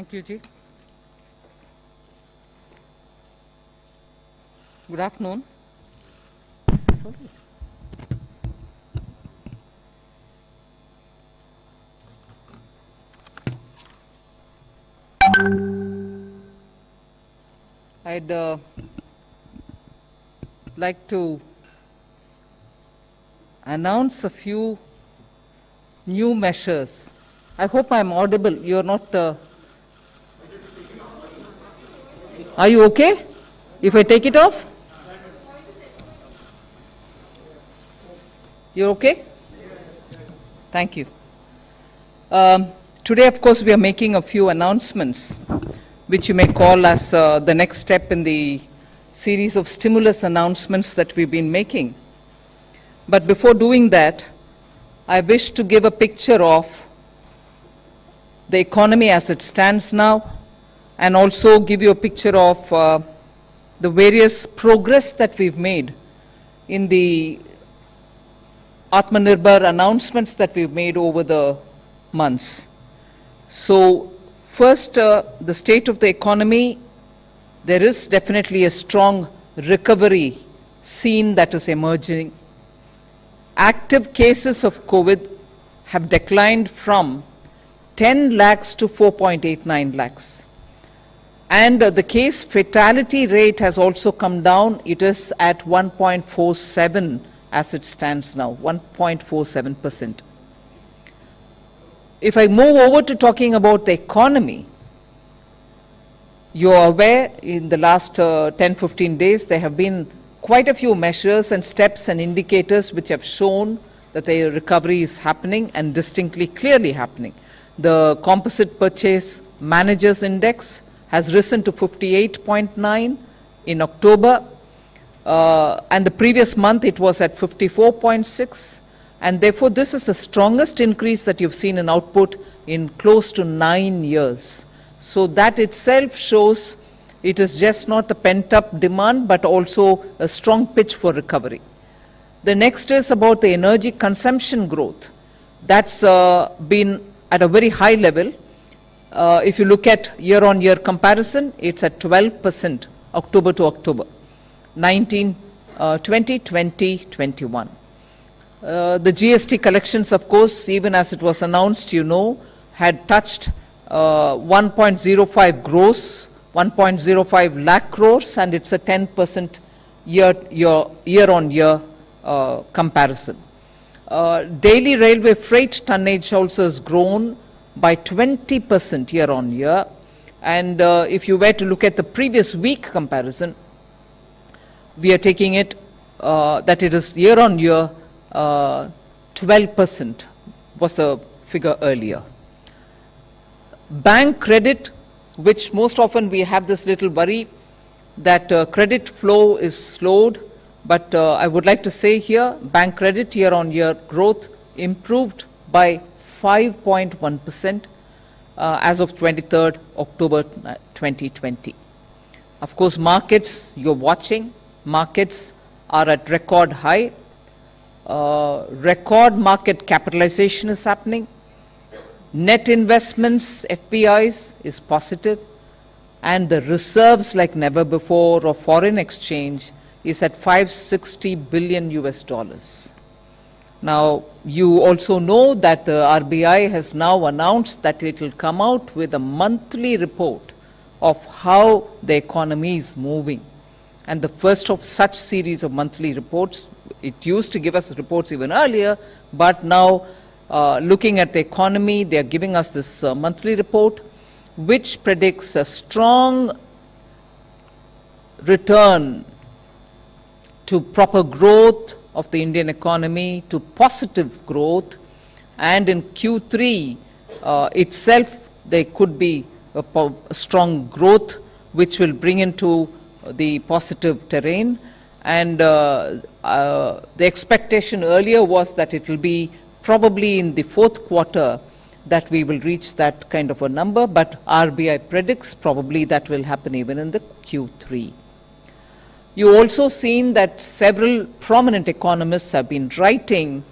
Thank you, Ajit. Good afternoon. I'd like to announce a few new measures. I hope I'm audible. You're not... Are you okay if I take it off? You're okay? Thank you. Today, of course, we are making a few announcements, which you may call as the next step in the series of stimulus announcements that we've been making. But before doing that, I wish to give a picture of the economy as it stands now, and also give you a picture of the various progress that we've made in the Atmanirbhar announcements that we've made over the months. So first, the state of the economy, there is definitely a strong recovery scene that is emerging. Active cases of COVID have declined from 10 lakhs to 4.89 lakhs. And the case fatality rate has also come down. It is at 1.47 as it stands now, 1.47%. If I move over to talking about the economy, you are aware in the last 10-15 days there have been quite a few measures and steps and indicators which have shown that the recovery is happening and distinctly clearly happening. The Composite Purchase Managers Index has risen to 58.9 in October, and the previous month it was at 54.6, and therefore this is the strongest increase that you've seen in output in close to 9 years. So that itself shows it is just not the pent-up demand but also a strong pitch for recovery. The next is about the energy consumption growth. That's been at a very high level. If you look at year-on-year comparison, it's at 12%, October to October, 20, 21. The GST collections, of course, even as it was announced, you know, had touched 1.05 gross, 1.05 lakh crores, and it's a 10% year-on-year comparison. Daily railway freight tonnage also has grown by 20% year-on-year, and if you were to look at the previous week comparison, we are taking it that it is year-on-year 12% was the figure earlier. Bank credit, which most often we have this little worry that credit flow is slowed, but I would like to say here, bank credit year-on-year growth improved by 5.1% as of 23rd October 2020. Of course, markets, you're watching, markets are at record high. Record market capitalization is happening. Net investments, FPIs, is positive, and the reserves like never before of foreign exchange is at $560 billion US. Now, you also know that the RBI has now announced that it will come out with a monthly report of how the economy is moving. And the first of such series of monthly reports, it used to give us reports even earlier, but now looking at the economy, they are giving us this monthly report, which predicts a strong return to proper growth of the Indian economy, to positive growth, and in Q3 itself there could be a strong growth which will bring into the positive terrain, and the expectation earlier was that it will be probably in the fourth quarter that we will reach that kind of a number, but RBI predicts probably that will happen even in the Q3. You also seen that several prominent economists have been writing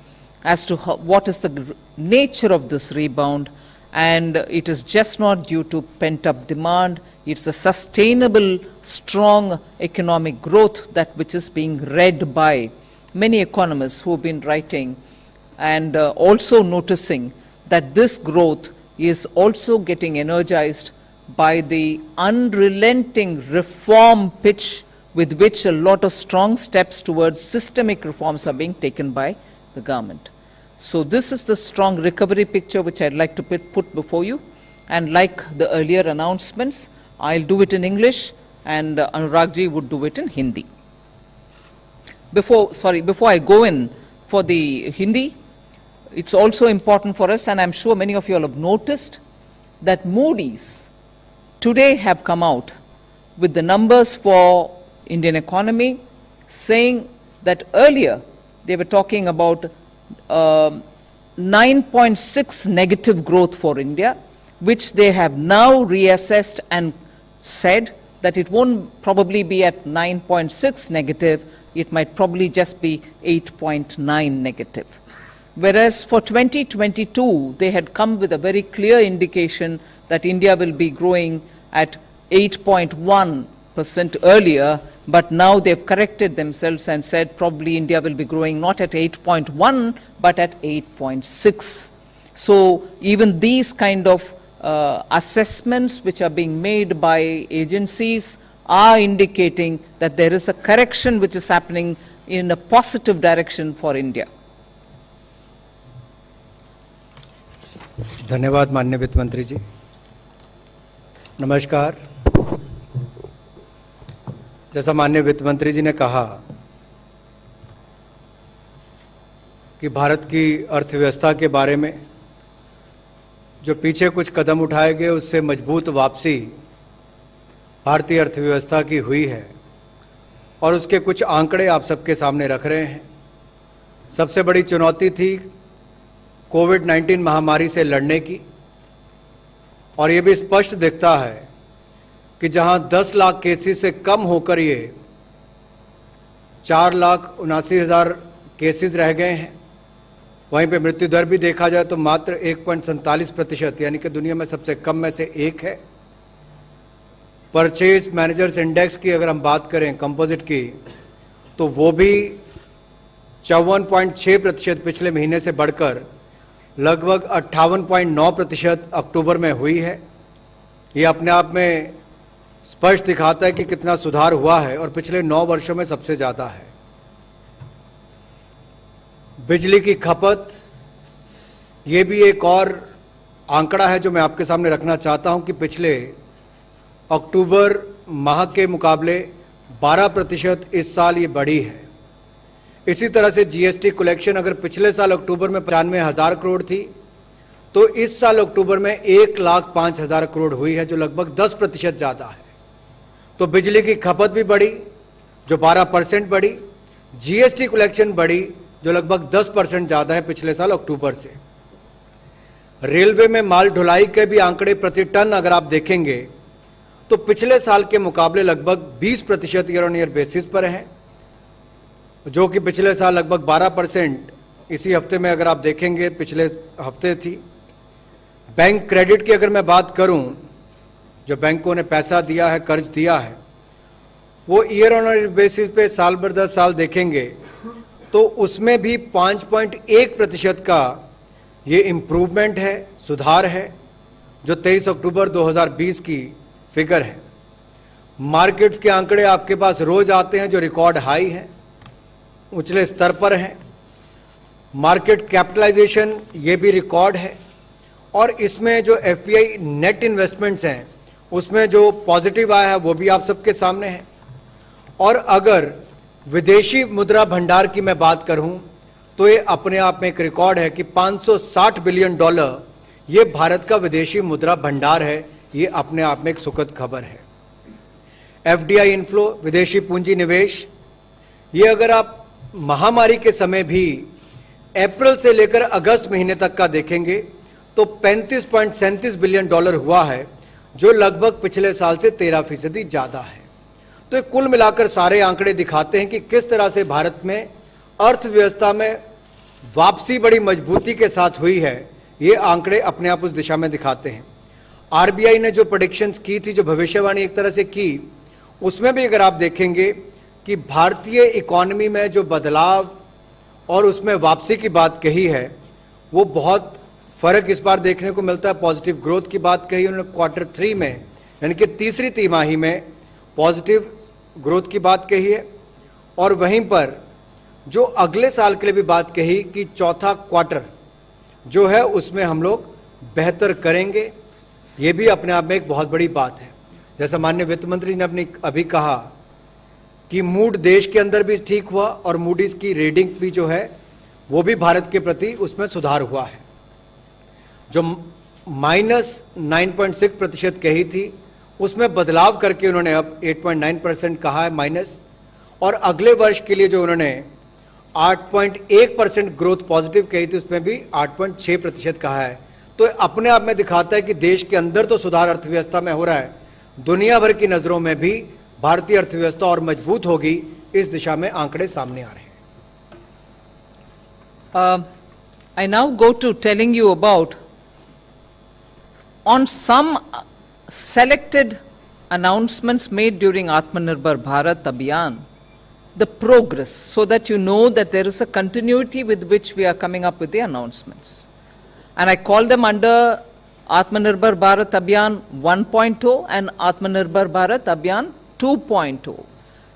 as to what is the nature of this rebound, and it is just not due to pent-up demand. It's a sustainable, strong economic growth that which is being read by many economists who have been writing and also noticing that this growth is also getting energized by the unrelenting reform pitch with which a lot of strong steps towards systemic reforms are being taken by the government. So this is the strong recovery picture which I'd like to put before you. And like the earlier announcements, I'll do it in English and Anuragji would do it in Hindi. Before I go in for the Hindi, it's also important for us, and I'm sure many of you all have noticed, that Moody's today have come out with the numbers for Indian economy, saying that earlier they were talking about 9.6 negative growth for India, which they have now reassessed and said that it won't probably be at 9.6 negative, it might probably just be 8.9 negative. Whereas for 2022, they had come with a very clear indication that India will be growing at 8.1% earlier, but now they've corrected themselves and said probably India will be growing not at 8.1, but at 8.6. So even these kind of assessments which are being made by agencies are indicating that there is a correction which is happening in a positive direction for India. धन्यवाद माननीय वित्त मंत्री जी। नमस्कार। जैसा माननीय वित्त मंत्री जी ने कहा कि भारत की अर्थव्यवस्था के बारे में जो पीछे कुछ कदम उठाए गए उससे मजबूत वापसी भारतीय अर्थव्यवस्था की हुई है और उसके कुछ आंकड़े आप सबके सामने रख रहे हैं। सबसे बड़ी चुनौती थी कोविड-19 महामारी से लड़ने की, और ये भी स्पष्ट दिखता है कि जहां 10 लाख केसेस से कम होकर ये 4,79,000 केसेस रह गए हैं, वहीं पे मृत्यु दर भी देखा जाए तो मात्र 1.47%, यानी कि दुनिया में सबसे कम में से एक है। परचेज मैनेजर्स इंडेक्स की अगर हम बात करें कंपोजिट की, तो वो भी 54.6% पिछले महीने से बढ़कर लगभग 58.9% अक्टूबर में हुई है। ये अपने आप में स्पष्ट दिखाता है कि कितना सुधार हुआ है और पिछले 9 वर्षों में सबसे ज़्यादा है। बिजली की खपत, ये भी एक और आंकड़ा है जो मैं आपके सामने रखना चाहता हूं कि पिछले अक्टूबर माह के मुकाबले 12% इस साल ये बढ़ी है। इसी तरह से जीएसटी कलेक्शन अगर पिछले साल अक्टूबर में 95,000 करोड़ थी, तो इस साल अक्टूबर में 1,05,000 करोड़ हुई है, जो लगभग 10% ज़्यादा है। तो बिजली की खपत भी बढ़ी जो 12% बढ़ी, जीएसटी कलेक्शन बढ़ी जो लगभग 10% ज़्यादा है पिछले साल अक्टूबर से। रेलवे में माल ढुलाई के भी आंकड़े प्रति टन अगर आप देखेंगे तो पिछले साल के मुकाबले लगभग 20% ईयर ऑन ईयर बेसिस पर है, जो कि पिछले साल लगभग 12% इसी हफ्ते में अगर आप देखेंगे पिछले हफ्ते थी। बैंक क्रेडिट की अगर मैं बात करूं, जो बैंकों ने पैसा दिया है, कर्ज दिया है, वो ईयर ऑन ईयर बेसिस पे साल भर 10 साल देखेंगे तो उसमें भी 5.1% का ये इम्प्रूवमेंट है, सुधार है, जो 23 अक्टूबर 2020 की फिगर है। मार्केट्स के आंकड़े आपके पास रोज आते हैं जो रिकॉर्ड हाई हैं, ऊंचले स्तर पर हैं। मार्केट कैपिटलाइजेशन ये भी रिकॉर्ड है, और इसमें जो एफपीआई नेट इन्वेस्टमेंट्स हैं उसमें जो पॉजिटिव आया है वो भी आप सबके सामने है। और अगर विदेशी मुद्रा भंडार की मैं बात करूं तो ये अपने आप में एक रिकॉर्ड है कि $560 बिलियन ये भारत का विदेशी मुद्रा भंडार है। ये अपने आप में एक सुखद खबर है। एफडीआई इनफ्लो, विदेशी पूंजी निवेश, ये अगर आप महामारी के समय भी अप्रैल से लेकर अगस्त महीने तक का देखेंगे तो $35.37 बिलियन हुआ है, जो लगभग पिछले साल से 13% ज़्यादा है। तो ये कुल मिलाकर सारे आंकड़े दिखाते हैं कि किस तरह से भारत में अर्थव्यवस्था में वापसी बड़ी मजबूती के साथ हुई है। ये आंकड़े अपने आप उस दिशा में दिखाते हैं। आरबीआई ने जो प्रेडिक्शंस की थी, जो भविष्यवाणी एक तरह से की, उसमें भी अगर आप देखेंगे कि भारतीय इकोनॉमी में जो बदलाव और उसमें वापसी की बात कही है, वो बहुत फर्क इस बार देखने को मिलता है। पॉजिटिव ग्रोथ की बात कही उन्होंने Q3 में, यानी कि तीसरी तिमाही में पॉजिटिव ग्रोथ की बात कही है। और वहीं पर जो अगले साल के लिए भी बात कही कि चौथा क्वार्टर जो है उसमें हम लोग बेहतर करेंगे, ये भी अपने आप में एक बहुत बड़ी बात है। जैसा माननीय वित्त मंत्री ने अपनी अभी कहा कि मूड देश के अंदर भी ठीक हुआ और मूडीज की रेटिंग भी जो है वो भी भारत के प्रति उसमें सुधार हुआ है। जो -9.6% कही थी उसमें बदलाव करके उन्होंने अब 8.9% कहा है माइनस, और अगले वर्ष के लिए जो उन्होंने 8.1% ग्रोथ पॉजिटिव कही थी उसमें भी 8.6% कहा है। तो अपने आप में दिखाता है कि देश के अंदर तो सुधार अर्थव्यवस्था में हो रहा है, दुनिया भर की नजरों में भी भारतीय अर्थव्यवस्था और मजबूत होगी, इस दिशा में आंकड़े सामने आ रहे हैं। I now go to telling you about on some selected announcements made during Atmanirbhar Bharat Abhiyan, the progress, so that you know that there is a continuity with which we are coming up with the announcements. And I call them under Atmanirbhar Bharat Abhiyan 1.0 and Atmanirbhar Bharat Abhiyan 2.0.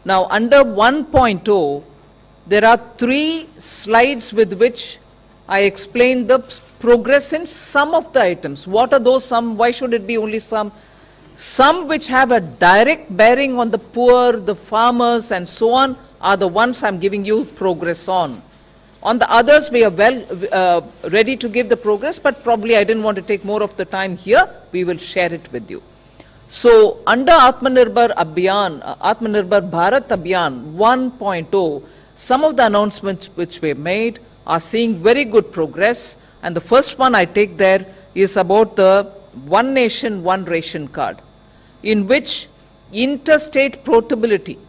Now, under 1.0, there are 3 slides with which I explain the progress in some of the items. What are those some? Why should it be only some? Some which have a direct bearing on the poor, the farmers, and so on, are the ones I'm giving you progress on. On the others, we are well ready to give the progress, but probably I didn't want to take more of the time here. We will share it with you. So, under Atmanirbhar Abhiyan, Atmanirbhar Bharat Abhiyan 1.0, some of the announcements which were made are seeing very good progress. And the first one I take there is about the One Nation, One Ration card, in which interstate portability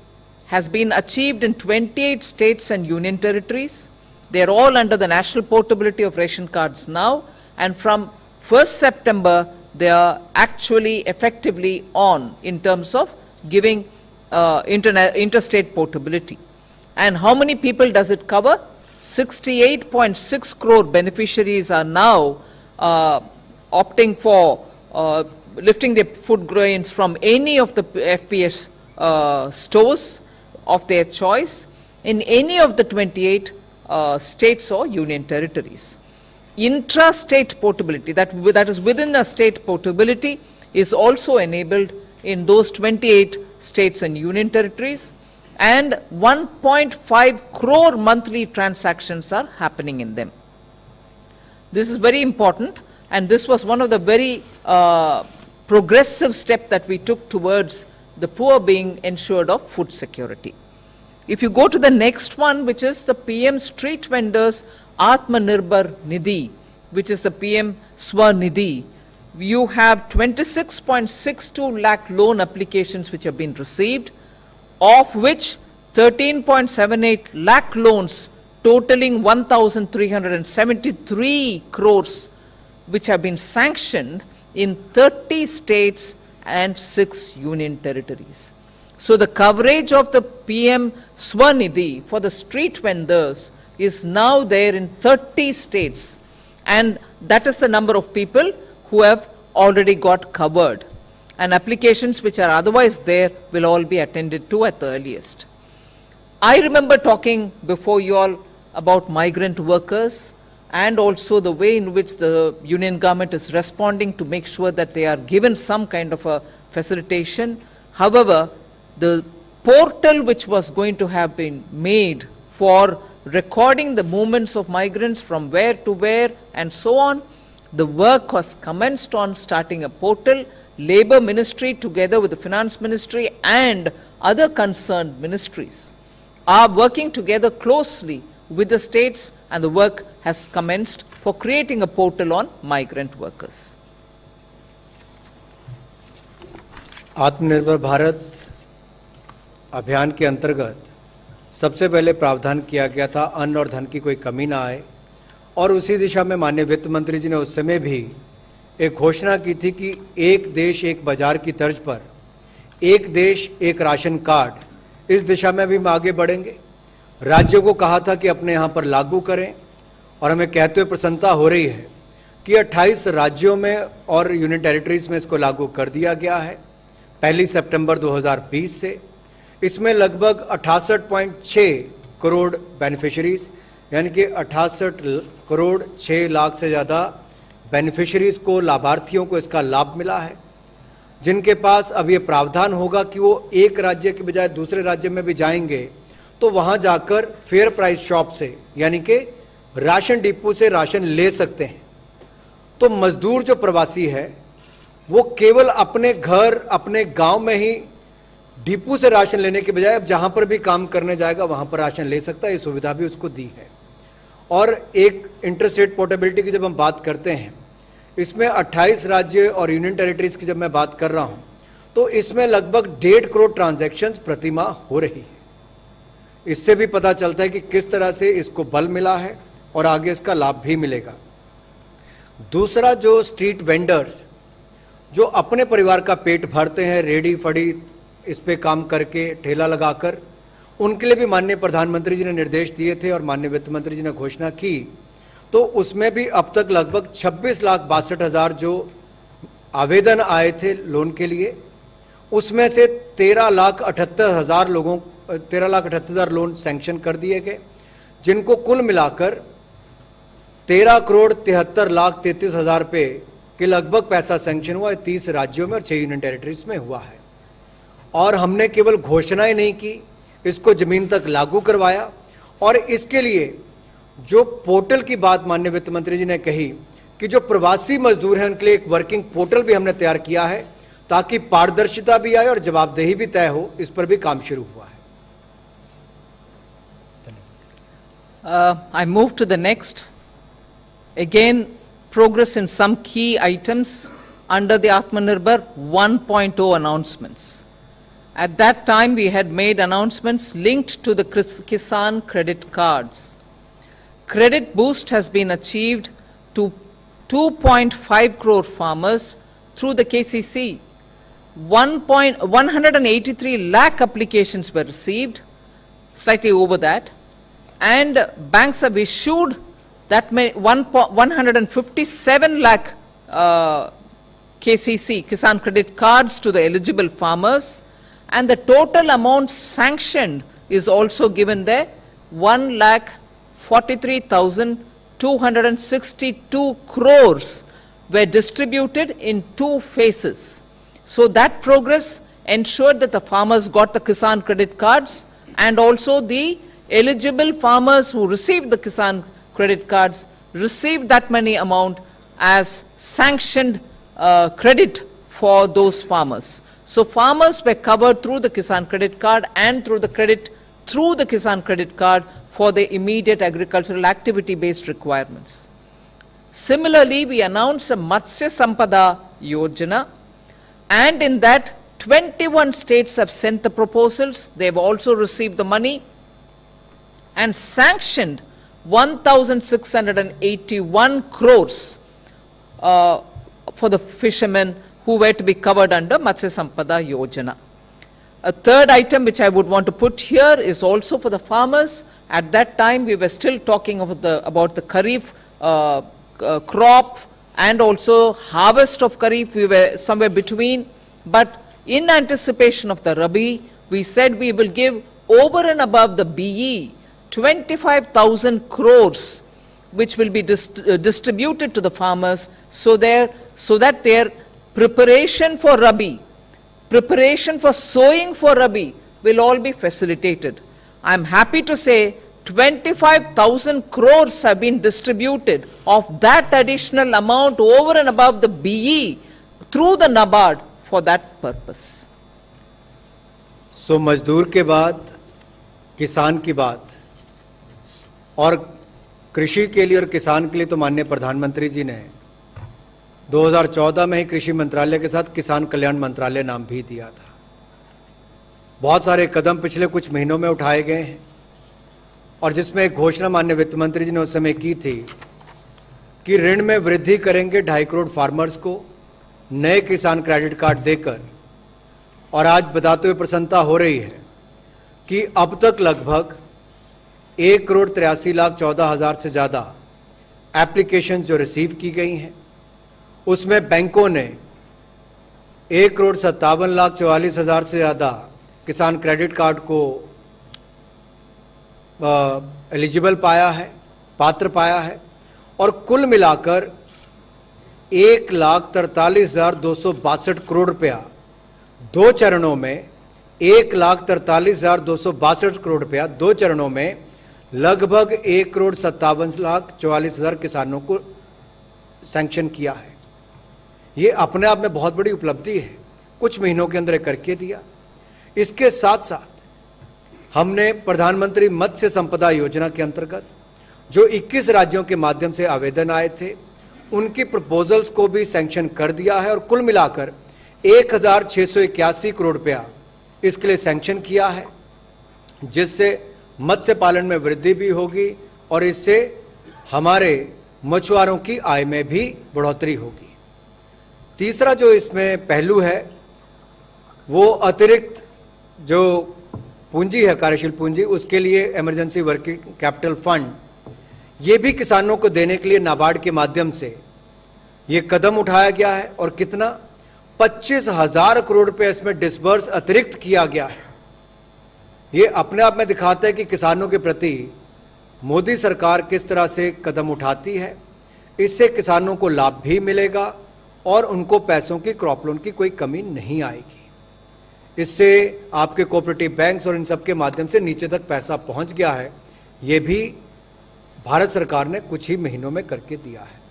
has been achieved in 28 states and union territories. They are all under the national portability of ration cards now, and from 1st September, they are actually effectively on in terms of giving interstate portability. And how many people does it cover? 68.6 crore beneficiaries are now opting for lifting their food grains from any of the FPS stores of their choice in any of the 28 states or union territories. Intra-state portability, that is within a state portability, is also enabled in those 28 states and union territories, and 1.5 crore monthly transactions are happening in them. This is very important, and this was one of the very progressive steps that we took towards the poor being ensured of food security. If you go to the next one, which is the PM Street Vendors Atmanirbhar Nidhi, which is the PM Swanidhi, you have 26.62 lakh loan applications which have been received, of which 13.78 lakh loans totaling 1,373 crores which have been sanctioned in 30 states and 6 union territories. So the coverage of the PM Swanidhi for the street vendors is now there in 30 states, and that is the number of people who have already got covered, and applications which are otherwise there will all be attended to at the earliest. I remember talking before you all about migrant workers and also the way in which the union government is responding to make sure that they are given some kind of a facilitation. However, the portal which was going to have been made for recording the movements of migrants from where to where and so on, the work was commenced on starting a portal. Labour Ministry together with the Finance Ministry and other concerned ministries are working together closely with the states, and the work has commenced for creating a portal on migrant workers. आत्मनिर्भर भारत अभियान के अंतर्गत सबसे पहले प्रावधान किया गया था अन्न और धन की कोई कमी ना आए, और उसी दिशा में माननीय वित्त मंत्री जी ने उस समय भी एक घोषणा की थी कि एक देश एक बाजार की तर्ज पर एक देश एक राशन कार्ड, इस दिशा में भी हम आगे बढ़ेंगे। राज्यों को कहा था कि अपने यहाँ पर लागू करें, और हमें कहते हुए प्रसन्नता हो रही है कि 28 राज्यों में और यूनियन टेरिटरीज में इसको लागू कर दिया गया है 1 सितंबर 2020 से। इसमें लगभग 68.6 करोड़ बेनिफिशरीज, यानी कि 68 करोड़ 6 लाख से ज़्यादा बेनिफिशरीज को, लाभार्थियों को इसका लाभ मिला है, जिनके पास अब ये प्रावधान होगा कि वो एक राज्य के बजाय दूसरे राज्य में भी जाएंगे तो वहाँ जाकर फेयर प्राइस शॉप से, यानी कि राशन डिपो से राशन ले सकते हैं। तो मजदूर जो प्रवासी है वो केवल अपने घर, अपने गांव में ही डिपो से राशन लेने के बजाय अब जहां पर भी काम करने जाएगा वहां पर राशन ले सकता है। ये सुविधा भी उसको दी है। और एक इंटरस्टेट पोर्टेबिलिटी की जब हम बात करते हैं, इसमें 28 राज्य और यूनियन टेरिटरीज की जब मैं बात कर रहा हूं तो इसमें लगभग 1.5 करोड़ ट्रांजैक्शंस प्रति माह हो रही है। इससे भी पता चलता है कि किस तरह से इसको बल मिला है और आगे इसका लाभ भी मिलेगा। दूसरा, जो स्ट्रीट वेंडर्स जो अपने परिवार का पेट भरते हैं, रेडी फड़ी इस पे काम करके, ठेला लगाकर, उनके लिए भी माननीय प्रधानमंत्री जी ने निर्देश दिए थे और माननीय वित्त मंत्री जी ने घोषणा की। तो उसमें भी अब तक लगभग 26,62,000 जो आवेदन आए थे लोन के लिए, उसमें से 13,78,000 लोन सैंक्शन कर दिए गए, जिनको कुल मिलाकर 13,73,33,000 रुपये के लगभग पैसा सैंक्शन हुआ है। 30 राज्यों में और 6 यूनियन टेरिटरीज में हुआ है। और हमने केवल घोषणाएं नहीं की, इसको जमीन तक लागू करवाया। और इसके लिए जो पोर्टल की बात माननीय वित्त मंत्री जी ने कही कि जो प्रवासी मजदूर हैं उनके लिए एक वर्किंग पोर्टल भी हमने तैयार किया है, ताकि पारदर्शिता भी आए और जवाबदेही भी तय हो। इस पर भी काम शुरू हुआ है। I move to the next. Again, progress in some key items under the Atmanirbhar 1.0 announcements. At that time, we had made announcements linked to the Kisan credit cards. Credit boost has been achieved to 2.5 crore farmers through the KCC. 183 lakh applications were received, slightly over that, and banks have issued that 157 lakh KCC, Kisan credit cards, to the eligible farmers, and the total amount sanctioned is also given there, 1,43,262 crores were distributed in 2 phases. So that progress ensured that the farmers got the Kisan credit cards, and also the eligible farmers who received the Kisan credit cards received that money amount as sanctioned credit for those farmers. So farmers were covered through the Kisan credit card and through the Kisan credit card for the immediate agricultural activity based requirements. Similarly, we announced a Matsya Sampada Yojana, and in that 21 states have sent the proposals. They've also received the money and sanctioned 1,681 crores for the fishermen who were to be covered under Matsya Sampada Yojana. A third item which I would want to put here is also for the farmers. At that time, we were still talking about the Kharif crop and also harvest of Kharif. We were somewhere between. But in anticipation of the Rabi, we said we will give over and above the BE 25,000 crores, which will be distributed to the farmers so that their preparation for Rabi, preparation for sowing for Rabi will all be facilitated. I am happy to say 25,000 crores have been distributed of that additional amount over and above the BE through the NABARD for that purpose. So मजदूर के बाद किसान की बात, और कृषि के लिए और किसान के लिए तो माननीय प्रधानमंत्री जी ने 2014 में ही कृषि मंत्रालय के साथ किसान कल्याण मंत्रालय नाम भी दिया था। बहुत सारे कदम पिछले कुछ महीनों में उठाए गए हैं, और जिसमें एक घोषणा माननीय वित्त मंत्री जी ने उस समय की थी कि ऋण में वृद्धि करेंगे 2.5 करोड़ फार्मर्स को नए किसान क्रेडिट कार्ड देकर। और आज बताते हुए प्रसन्नता हो रही है कि अब तक लगभग 1,83,14,000 से ज़्यादा एप्लीकेशन जो रिसीव की गई हैं, उसमें बैंकों ने 1,57,44,000 से ज़्यादा किसान क्रेडिट कार्ड को एलिजिबल पाया है, पात्र पाया है। और कुल मिलाकर 1,43,262 करोड़ रुपया 2 चरणों में, 1,43,262 करोड़ रुपया 2 चरणों में लगभग 1,57,44,000 किसानों को सैंक्शन किया है। ये अपने आप में बहुत बड़ी उपलब्धि है, कुछ महीनों के अंदर करके दिया। इसके साथ साथ हमने प्रधानमंत्री मत्स्य संपदा योजना के अंतर्गत जो 21 राज्यों के माध्यम से आवेदन आए थे, उनकी प्रपोजल्स को भी सैंक्शन कर दिया है और कुल मिलाकर 1,681 करोड़ रुपया इसके लिए सैंक्शन किया है, जिससे मत्स्य पालन में वृद्धि भी होगी और इससे हमारे मछुआरों की आय में भी बढ़ोतरी होगी। तीसरा जो इसमें पहलू है वो अतिरिक्त जो पूंजी है, कार्यशील पूंजी, उसके लिए इमरजेंसी वर्किंग कैपिटल फंड, ये भी किसानों को देने के लिए नाबार्ड के माध्यम से ये कदम उठाया गया है और कितना 25,000 करोड़ रुपए इसमें डिसबर्स अतिरिक्त किया गया है। ये अपने आप में दिखाता है कि किसानों के प्रति मोदी सरकार किस तरह से कदम उठाती है। इससे किसानों को लाभ भी मिलेगा और उनको पैसों की, क्रॉप लोन की कोई कमी नहीं आएगी। इससे आपके कोऑपरेटिव बैंक्स और इन सब के माध्यम से नीचे तक पैसा पहुंच गया है। ये भी भारत सरकार ने कुछ ही महीनों में करके दिया है।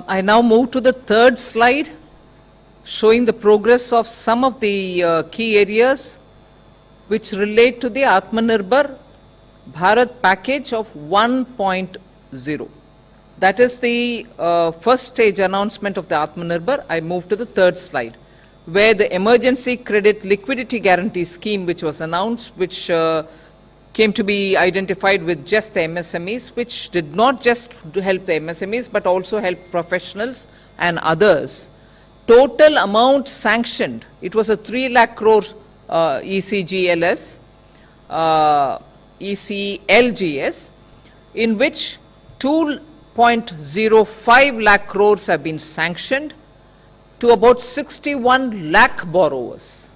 I now move to the third slide, showing the progress of some of the key areas which relate to the Atmanirbhar Bharat package of 1.0. That is the first stage announcement of the Atmanirbhar. I move to the third slide, where the emergency credit liquidity guarantee scheme which was announced, which came to be identified with just the MSMEs, which did not just help the MSMEs but also help professionals and others. Total amount sanctioned, it was a 3 lakh crore ECLGS, in which 2.05 lakh crores have been sanctioned to about 61 lakh borrowers,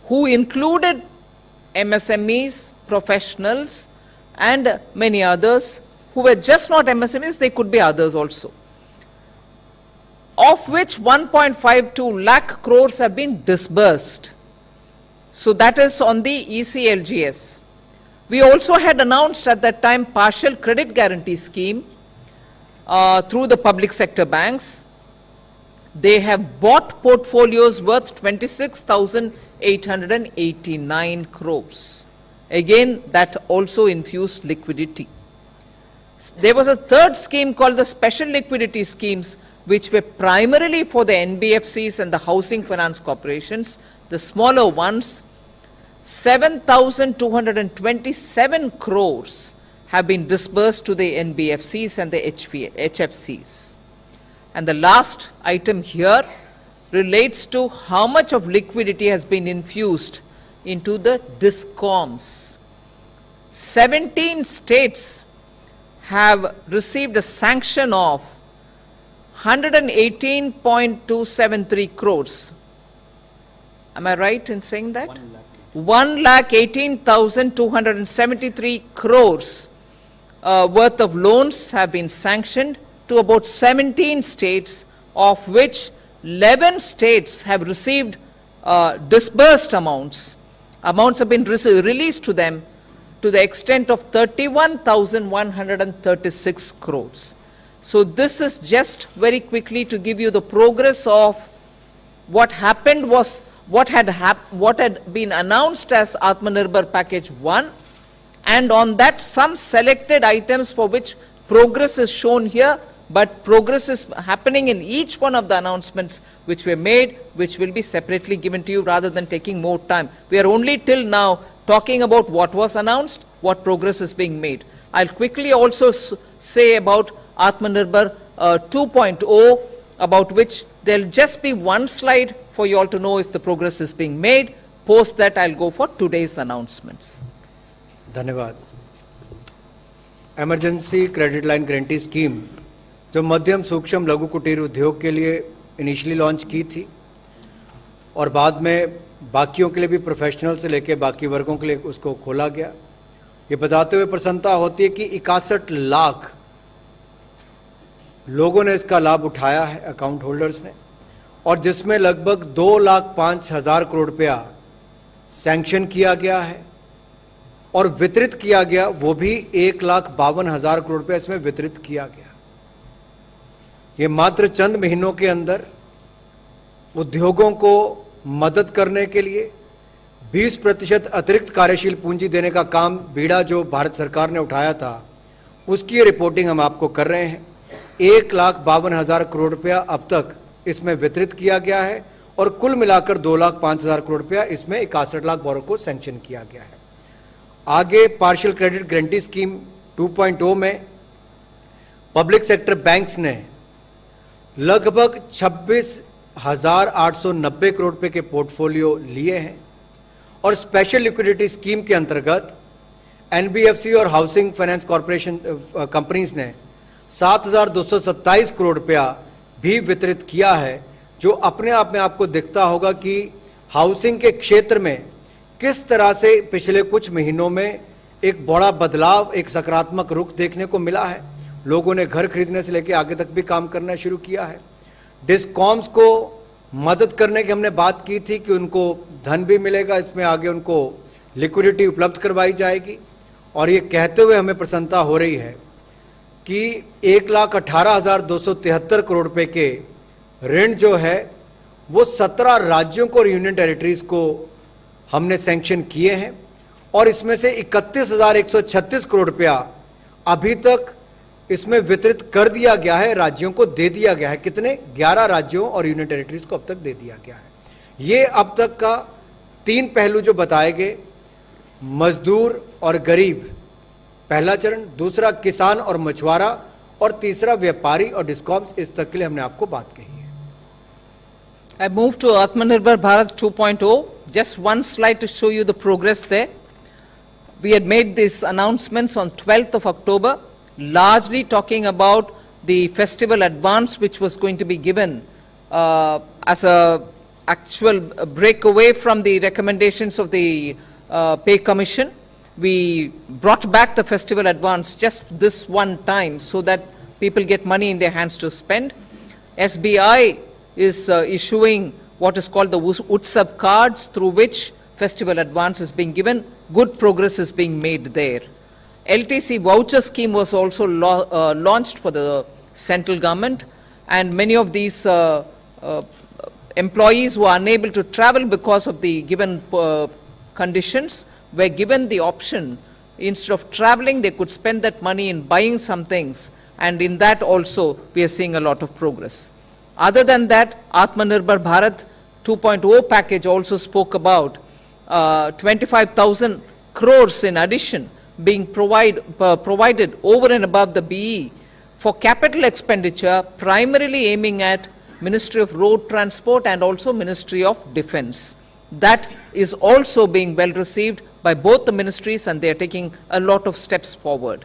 who included MSMEs, professionals and many others who were just not MSMEs, they could be others also, of which 1.52 lakh crores have been disbursed. So that is on the ECLGS. We also had announced at that time partial credit guarantee scheme through the public sector banks. They have bought portfolios worth 26,889 crores. Again, that also infused liquidity. There was a third scheme called the special liquidity schemes, which were primarily for the NBFCs and the housing finance corporations, the smaller ones. 7,227 crores have been disbursed to the NBFCs and the HFCs. And the last item here relates to how much of liquidity has been infused into the DISCOMs. 17 states have received a sanction of 118.273 crores. Am I right in saying that? 1,18,273 crores worth of loans have been sanctioned to about 17 states, of which 11 states have received disbursed amounts. Amounts have been released to them to the extent of 31,136 crores. So this is just very quickly to give you the progress of what happened was what had been announced as Atmanirbhar Package 1, and on that some selected items for which progress is shown here, but progress is happening in each one of the announcements which were made, which will be separately given to you rather than taking more time. We are only till now talking about what was announced, what progress is being made. I'll quickly also say about Atmanirbhar 2.0, about which there'll just be one slide for you all to know if the progress is being made. Post that, I'll go for today's announcements. धन्यवाद। Emergency credit line guarantee scheme जो मध्यम सूक्ष्म लघु कुटीर उद्योग के लिए initially launch की थी और बाद में बाकियों के लिए भी, प्रोफेशनल से लेकर बाकी वर्गों के लिए उसको खोला गया। ये बताते हुए प्रसन्नता होती है कि 61 लाख लोगों ने इसका लाभ उठाया है, अकाउंट होल्डर्स ने, और जिसमें लगभग 2,05,000 करोड़ रुपया सैंक्शन किया गया है और वितरित किया गया, वो भी 1,52,000 करोड़ रुपया इसमें वितरित किया गया। ये मात्र चंद महीनों के अंदर उद्योगों को मदद करने के लिए 20% अतिरिक्त कार्यशील पूंजी देने का काम बीड़ा जो भारत सरकार ने उठाया था, उसकी रिपोर्टिंग हम आपको कर रहे हैं। 1,52,000 करोड़ रुपया अब तक इसमें वितरित किया गया है और कुल मिलाकर 2,05,000 करोड़ रुपया इसमें 61 लाख बोरो को सैंक्शन किया गया है। आगे पार्शियल क्रेडिट गारंटी स्कीम 2.0 में पब्लिक सेक्टर बैंक्स ने लगभग 26,890 करोड़ रुपए के पोर्टफोलियो लिए हैं और स्पेशल लिक्विडिटी स्कीम के अंतर्गत एनबीएफसी और हाउसिंग फाइनेंस कॉरपोरेशन कंपनीज ने 7,227 करोड़ रुपया भी वितरित किया है, जो अपने आप में आपको दिखता होगा कि हाउसिंग के क्षेत्र में किस तरह से पिछले कुछ महीनों में एक बड़ा बदलाव, एक सकारात्मक रुख देखने को मिला है। लोगों ने घर खरीदने से लेकर आगे तक भी काम करना शुरू किया है। डिस्कॉम्स को मदद करने की हमने बात की थी कि उनको धन भी मिलेगा, इसमें आगे उनको लिक्विडिटी उपलब्ध करवाई जाएगी, और ये कहते हुए हमें प्रसन्नता हो रही है कि 1,18,273 करोड़ रुपए के ऋण जो है वो 17 राज्यों को और यूनियन टेरिटरीज को हमने सैंक्शन किए हैं और इसमें से 31,136 करोड़ रुपया अभी तक इसमें वितरित कर दिया गया है, राज्यों को दे दिया गया है। कितने? 11 राज्यों और यूनियन टेरिटरीज को अब तक दे दिया गया है। ये अब तक का 3 पहलू जो बताए गए, मजदूर और गरीब पहला चरण, दूसरा किसान और मछुआरा, और तीसरा व्यापारी और डिस्कॉम्स, इस तक के लिए हमने आपको बात कही है। I move to Atmanirbhar Bharat 2.0. Just one slide to show you the progress there. We had made these announcements on 12th of October, largely talking about the festival advance which was going to be given as a actual break away from the recommendations of the Pay Commission. We brought back the festival advance just this one time so that people get money in their hands to spend. SBI is issuing what is called the Utsav cards, through which festival advance is being given. Good progress is being made there. LTC voucher scheme was also launched for the central government, and many of these employees who are unable to travel because of the given conditions were given the option, instead of traveling, they could spend that money in buying some things, and in that also we are seeing a lot of progress. Other than that, Atmanirbhar Bharat 2.0 package also spoke about 25,000 crores in addition being provided over and above the BE for capital expenditure, primarily aiming at Ministry of Road Transport and also Ministry of Defence. That is also being well received by both the ministries, and they are taking a lot of steps forward.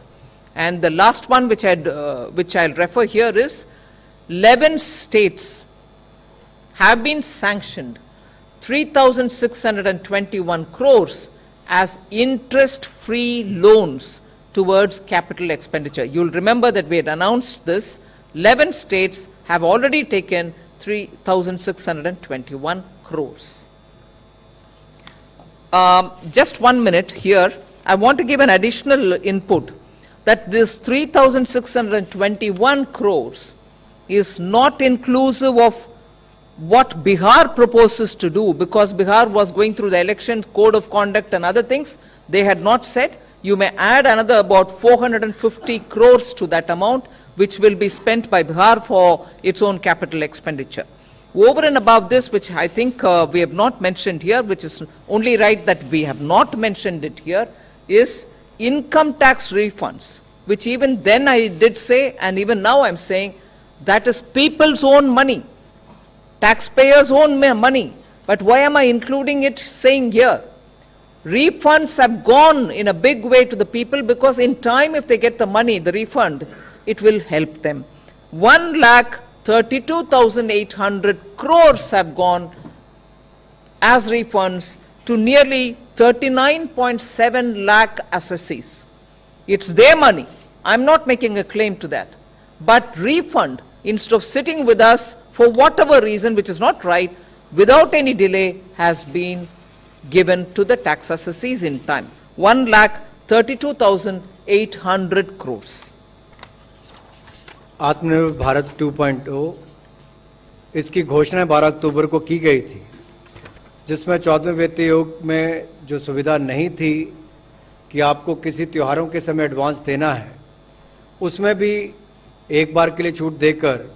And the last one which I'll refer here is 11 states have been sanctioned 3,621 crores as interest-free loans towards capital expenditure. You'll remember that we had announced this. 11 states have already taken 3,621 crores. Just 1 minute here. I want to give an additional input that this 3,621 crores is not inclusive of what Bihar proposes to do, because Bihar was going through the election code of conduct and other things. They had not said. You may add another about 450 crores to that amount, which will be spent by Bihar for its own capital expenditure. Over and above this, which I think we have not mentioned here, which is only right that we have not mentioned it here, is income tax refunds, which even then I did say, and even now I'm saying, that is people's own money, taxpayers' own money. But why am I including it saying here? Refunds have gone in a big way to the people because in time, if they get the money, the refund, it will help them. 1,32,800 crores have gone as refunds to nearly 39.7 lakh assessees. It's their money. I'm not making a claim to that. But refund, instead of sitting with us for whatever reason, which is not right, without any delay, has been given to the tax assessees in time. 1,32,800 crores. आत्मनिर्भर भारत 2.0 इसकी घोषणा 12 अक्टूबर को की गई थी, जिसमें 14वें वित्त आयोग में जो सुविधा नहीं थी कि आपको किसी त्योहारों के समय एडवांस देना है, उसमें भी एक बार के लिए छूट देकर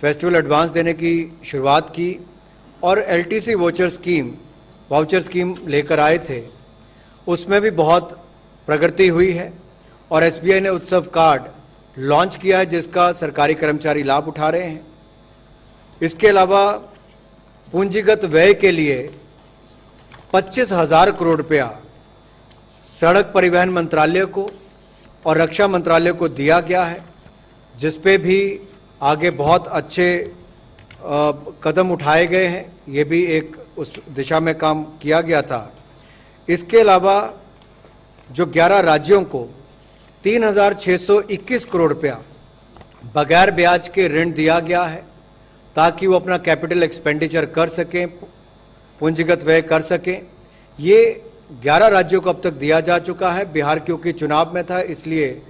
फेस्टिवल एडवांस देने की शुरुआत की और एलटीसी वाउचर स्कीम लेकर आए थे। उसमें भी बहुत प्रगति हुई है और एसबीआई ने उत्सव कार्ड लॉन्च किया है, जिसका सरकारी कर्मचारी लाभ उठा रहे हैं। इसके अलावा पूंजीगत व्यय के लिए 25,000 करोड़ रुपया सड़क परिवहन मंत्रालय को और रक्षा मंत्रालय को दिया गया है, जिस पे भी आगे बहुत अच्छे कदम उठाए गए हैं। ये भी एक उस दिशा में काम किया गया था। इसके अलावा जो 11 राज्यों को 3,621 करोड़ रुपया बगैर ब्याज के ऋण दिया गया है, ताकि वो अपना कैपिटल एक्सपेंडिचर कर सकें, पूंजीगत व्यय कर सकें। ये 11 राज्यों को अब तक दिया जा चुका है। बिहार क्योंकि चुनाव में था, इसलिए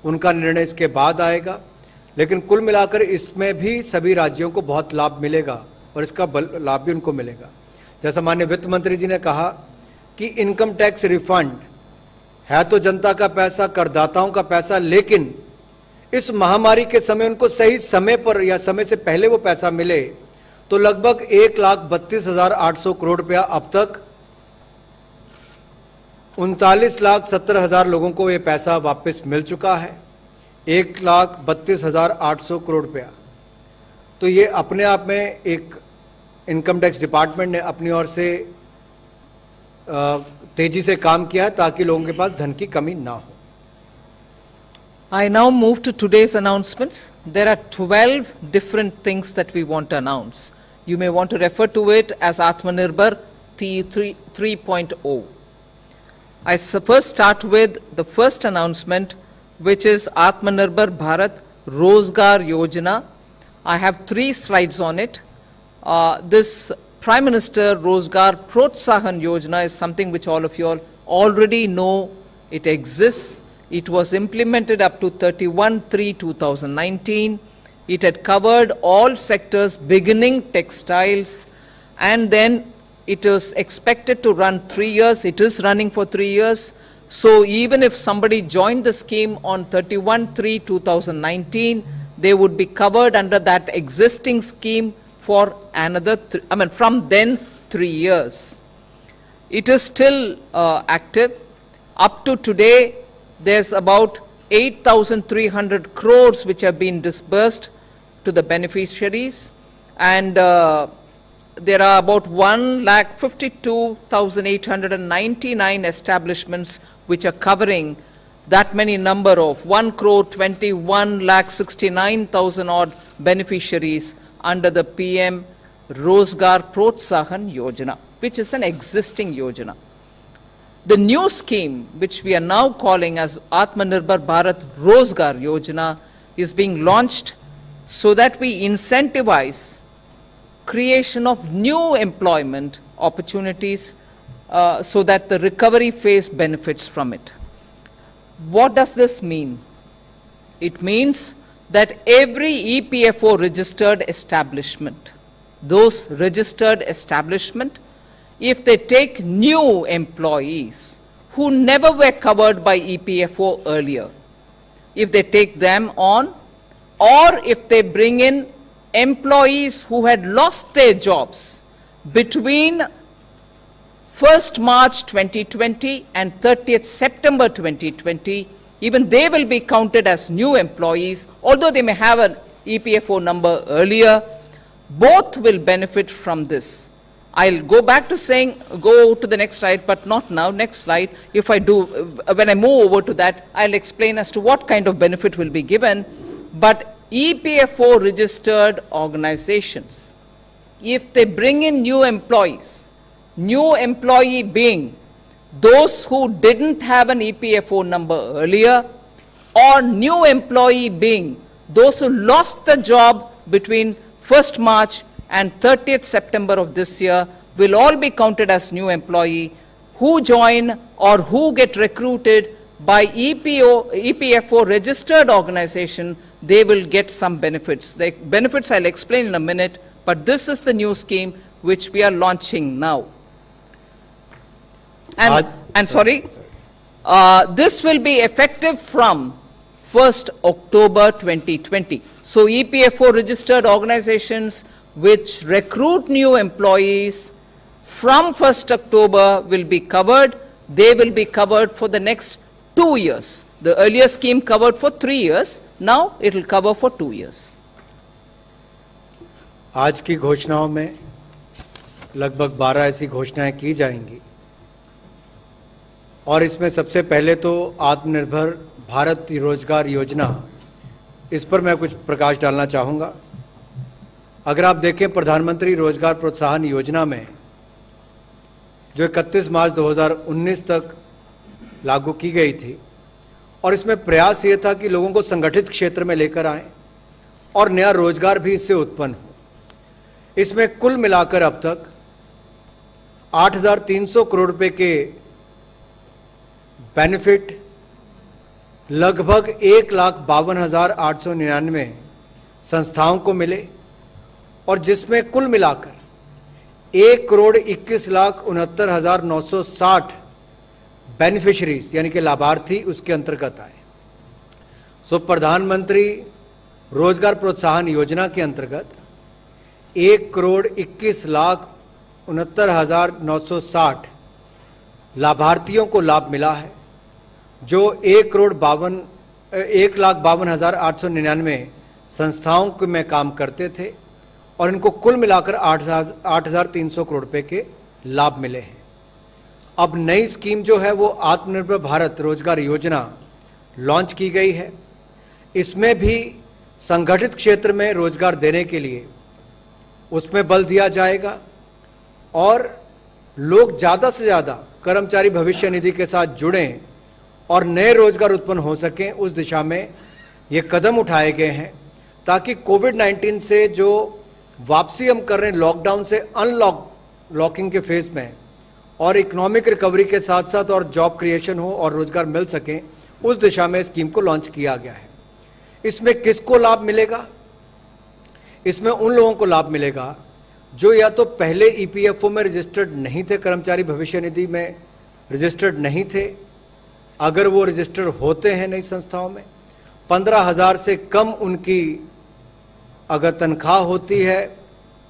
उनका निर्णय इसके बाद आएगा, लेकिन कुल मिलाकर इसमें भी सभी राज्यों को बहुत लाभ मिलेगा और इसका लाभ भी उनको मिलेगा। जैसा माननीय वित्त मंत्री जी ने कहा कि इनकम टैक्स रिफंड है तो जनता का पैसा, करदाताओं का पैसा, लेकिन इस महामारी के समय उनको सही समय पर या समय से पहले वो पैसा मिले, तो लगभग 1,32,800 करोड़ रुपया अब तक 39,70,000 लोगों को ये पैसा वापस मिल चुका है। 1,32,800 करोड़ रुपया। तो ये अपने आप में एक इनकम टैक्स डिपार्टमेंट ने अपनी ओर से तेजी से काम किया है, ताकि लोगों के पास धन की कमी ना हो। I now move to today's announcements. There are 12 different things that we want to announce. You may want to refer to it as Atmanirbhar 3.0. I first start with the first announcement, which is Atmanirbhar Bharat Rozgar Yojana. I have 3 slides on it. This Prime Minister Rozgar Protsahan Yojana is something which all of you all already know. It exists. It was implemented up to 31/3/2019. It had covered all sectors beginning textiles, and then it was expected to run 3 years. It is running for 3 years. So even if somebody joined the scheme on 31/3/2019, they would be covered under that existing scheme for another, from then 3 years. It is still active. Up to today, there's about 8,300 crores which have been disbursed to the beneficiaries, and there are about 1,52,899 establishments which are covering that many number of 1,21,69,000 odd beneficiaries under the PM Rozgar Protsahan Yojana, which is an existing Yojana. The new scheme, which we are now calling as Atmanirbhar Bharat Rozgar Yojana, is being launched so that we incentivize creation of new employment opportunities so that the recovery phase benefits from it. What does this mean? It means that every EPFO registered establishment, those registered establishment, if they take new employees who never were covered by EPFO earlier, if they take them on, or if they bring in employees who had lost their jobs between 1st March 2020 and 30th September 2020, even they will be counted as new employees, although they may have an EPFO number earlier. Both will benefit from this. I'll go back to saying, go to the next slide, but not now, next slide. If I do, when I move over to that, I'll explain as to what kind of benefit will be given. But EPFO registered organizations, if they bring in new employees, new employee being those who didn't have an EPFO number earlier, or new employee being those who lost the job between 1st March and 30th September of this year, will all be counted as new employee who join or who get recruited by EPFO registered organization. They will get some benefits. The benefits I'll explain in a minute, but this is the new scheme which we are launching now. And this will be effective from 1st October 2020. So EPFO registered organizations which recruit new employees from 1st October will be covered. They will be covered for the next 2 years. The earlier scheme covered for 3 years. Now it will cover for 2 years. आज की घोषणाओं में लगभग 12 ऐसी घोषणाएं की जाएंगी और इसमें सबसे पहले तो आत्मनिर्भर भारत रोजगार योजना, इस पर मैं कुछ प्रकाश डालना चाहूँगा। अगर आप देखें प्रधानमंत्री रोजगार प्रोत्साहन योजना में जो 31 मार्च 2019 तक लागू की गई थी, और इसमें प्रयास ये था कि लोगों को संगठित क्षेत्र में लेकर आएं और नया रोजगार भी इससे उत्पन्न हो। इसमें कुल मिलाकर अब तक 8,300 करोड़ रुपए के बेनिफिट लगभग 1,52,899 संस्थाओं को मिले, और जिसमें कुल मिलाकर 1,21,69,960 बेनिफिशरीज यानी कि लाभार्थी उसके अंतर्गत आए। सो प्रधानमंत्री रोजगार प्रोत्साहन योजना के अंतर्गत 1,21,69,960 लाभार्थियों को लाभ मिला है, जो 1,52,899 संस्थाओं में काम करते थे, और इनको कुल मिलाकर 8,300 करोड़ रुपए के लाभ मिले हैं। अब नई स्कीम जो है वो आत्मनिर्भर भारत रोजगार योजना लॉन्च की गई है। इसमें भी संगठित क्षेत्र में रोजगार देने के लिए उसमें बल दिया जाएगा, और लोग ज़्यादा से ज़्यादा कर्मचारी भविष्य निधि के साथ जुड़ें और नए रोजगार उत्पन्न हो सकें, उस दिशा में ये कदम उठाए गए हैं ताकि कोविड-19 से जो वापसी हम कर रहे हैं लॉकडाउन से लॉकिंग के फेज में, और इकोनॉमिक रिकवरी के साथ साथ और जॉब क्रिएशन हो और रोजगार मिल सकें, उस दिशा में स्कीम को लॉन्च किया गया है। इसमें किसको लाभ मिलेगा? इसमें उन लोगों को लाभ मिलेगा जो या तो पहले ईपीएफओ में रजिस्टर्ड नहीं थे, कर्मचारी भविष्य निधि में रजिस्टर्ड नहीं थे, अगर वो रजिस्टर्ड होते हैं नई संस्थाओं में, 15,000 से कम उनकी अगर तनख्वाह होती है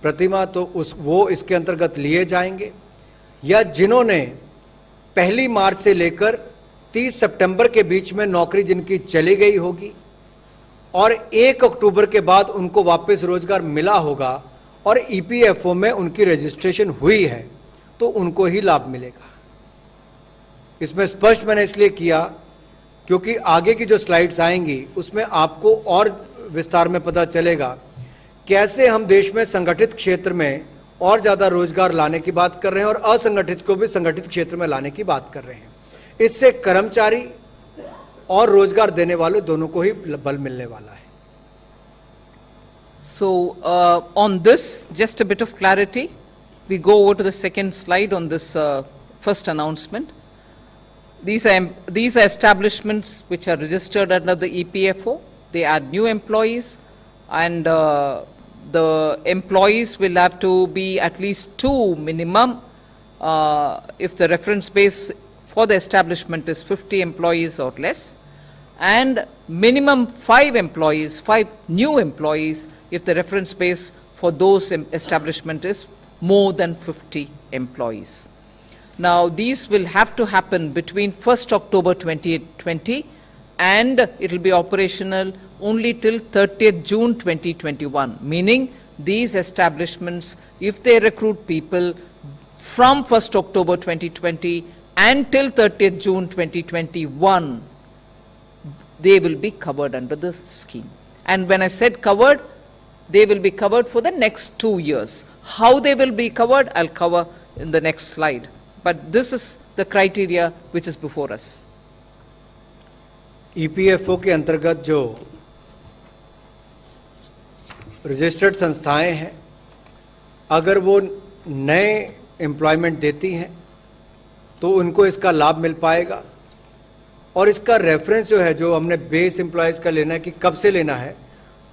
प्रतिमाह तो वो इसके अंतर्गत लिए जाएंगे, या जिन्होंने 1 मार्च से लेकर 30 सितंबर के बीच में नौकरी जिनकी चली गई होगी और 1 अक्टूबर के बाद उनको वापस रोजगार मिला होगा और ईपीएफओ में उनकी रजिस्ट्रेशन हुई है, तो उनको ही लाभ मिलेगा। इसमें स्पष्ट मैंने इसलिए किया क्योंकि आगे की जो स्लाइड्स आएंगी उसमें आपको और विस्तार में पता चलेगा कैसे हम देश में संगठित क्षेत्र में और ज़्यादा रोजगार लाने की बात कर रहे हैं और असंगठित को भी संगठित क्षेत्र में लाने की बात कर रहे हैं। इससे कर्मचारी और रोजगार देने वाले दोनों को ही बल मिलने वाला है। So on this, just a bit of clarity. We go over to the second slide on this first announcement. These are establishments which are registered under the EPFO. They add new employees, and the employees will have to be at least 2 minimum if the reference base for the establishment is 50 employees or less, and minimum 5 employees, 5 new employees if the reference base for those establishment is more than 50 employees. Now, these will have to happen between 1st October 2020 and it will be operational only till 30th June 2021, meaning these establishments, if they recruit people from 1st October 2020 until 30th June 2021, they will be covered under the scheme. And when I said covered, they will be covered for the next 2 years. How they will be covered, I'll cover in the next slide. But this is the criteria which is before us. EPFO के अंतर्गत जो registered संस्थाएं हैं, अगर वो नए employment देती हैं तो उनको इसका लाभ मिल पाएगा। और इसका रेफरेंस जो है, जो हमने बेस एम्प्लॉयज़ का लेना है कि कब से लेना है,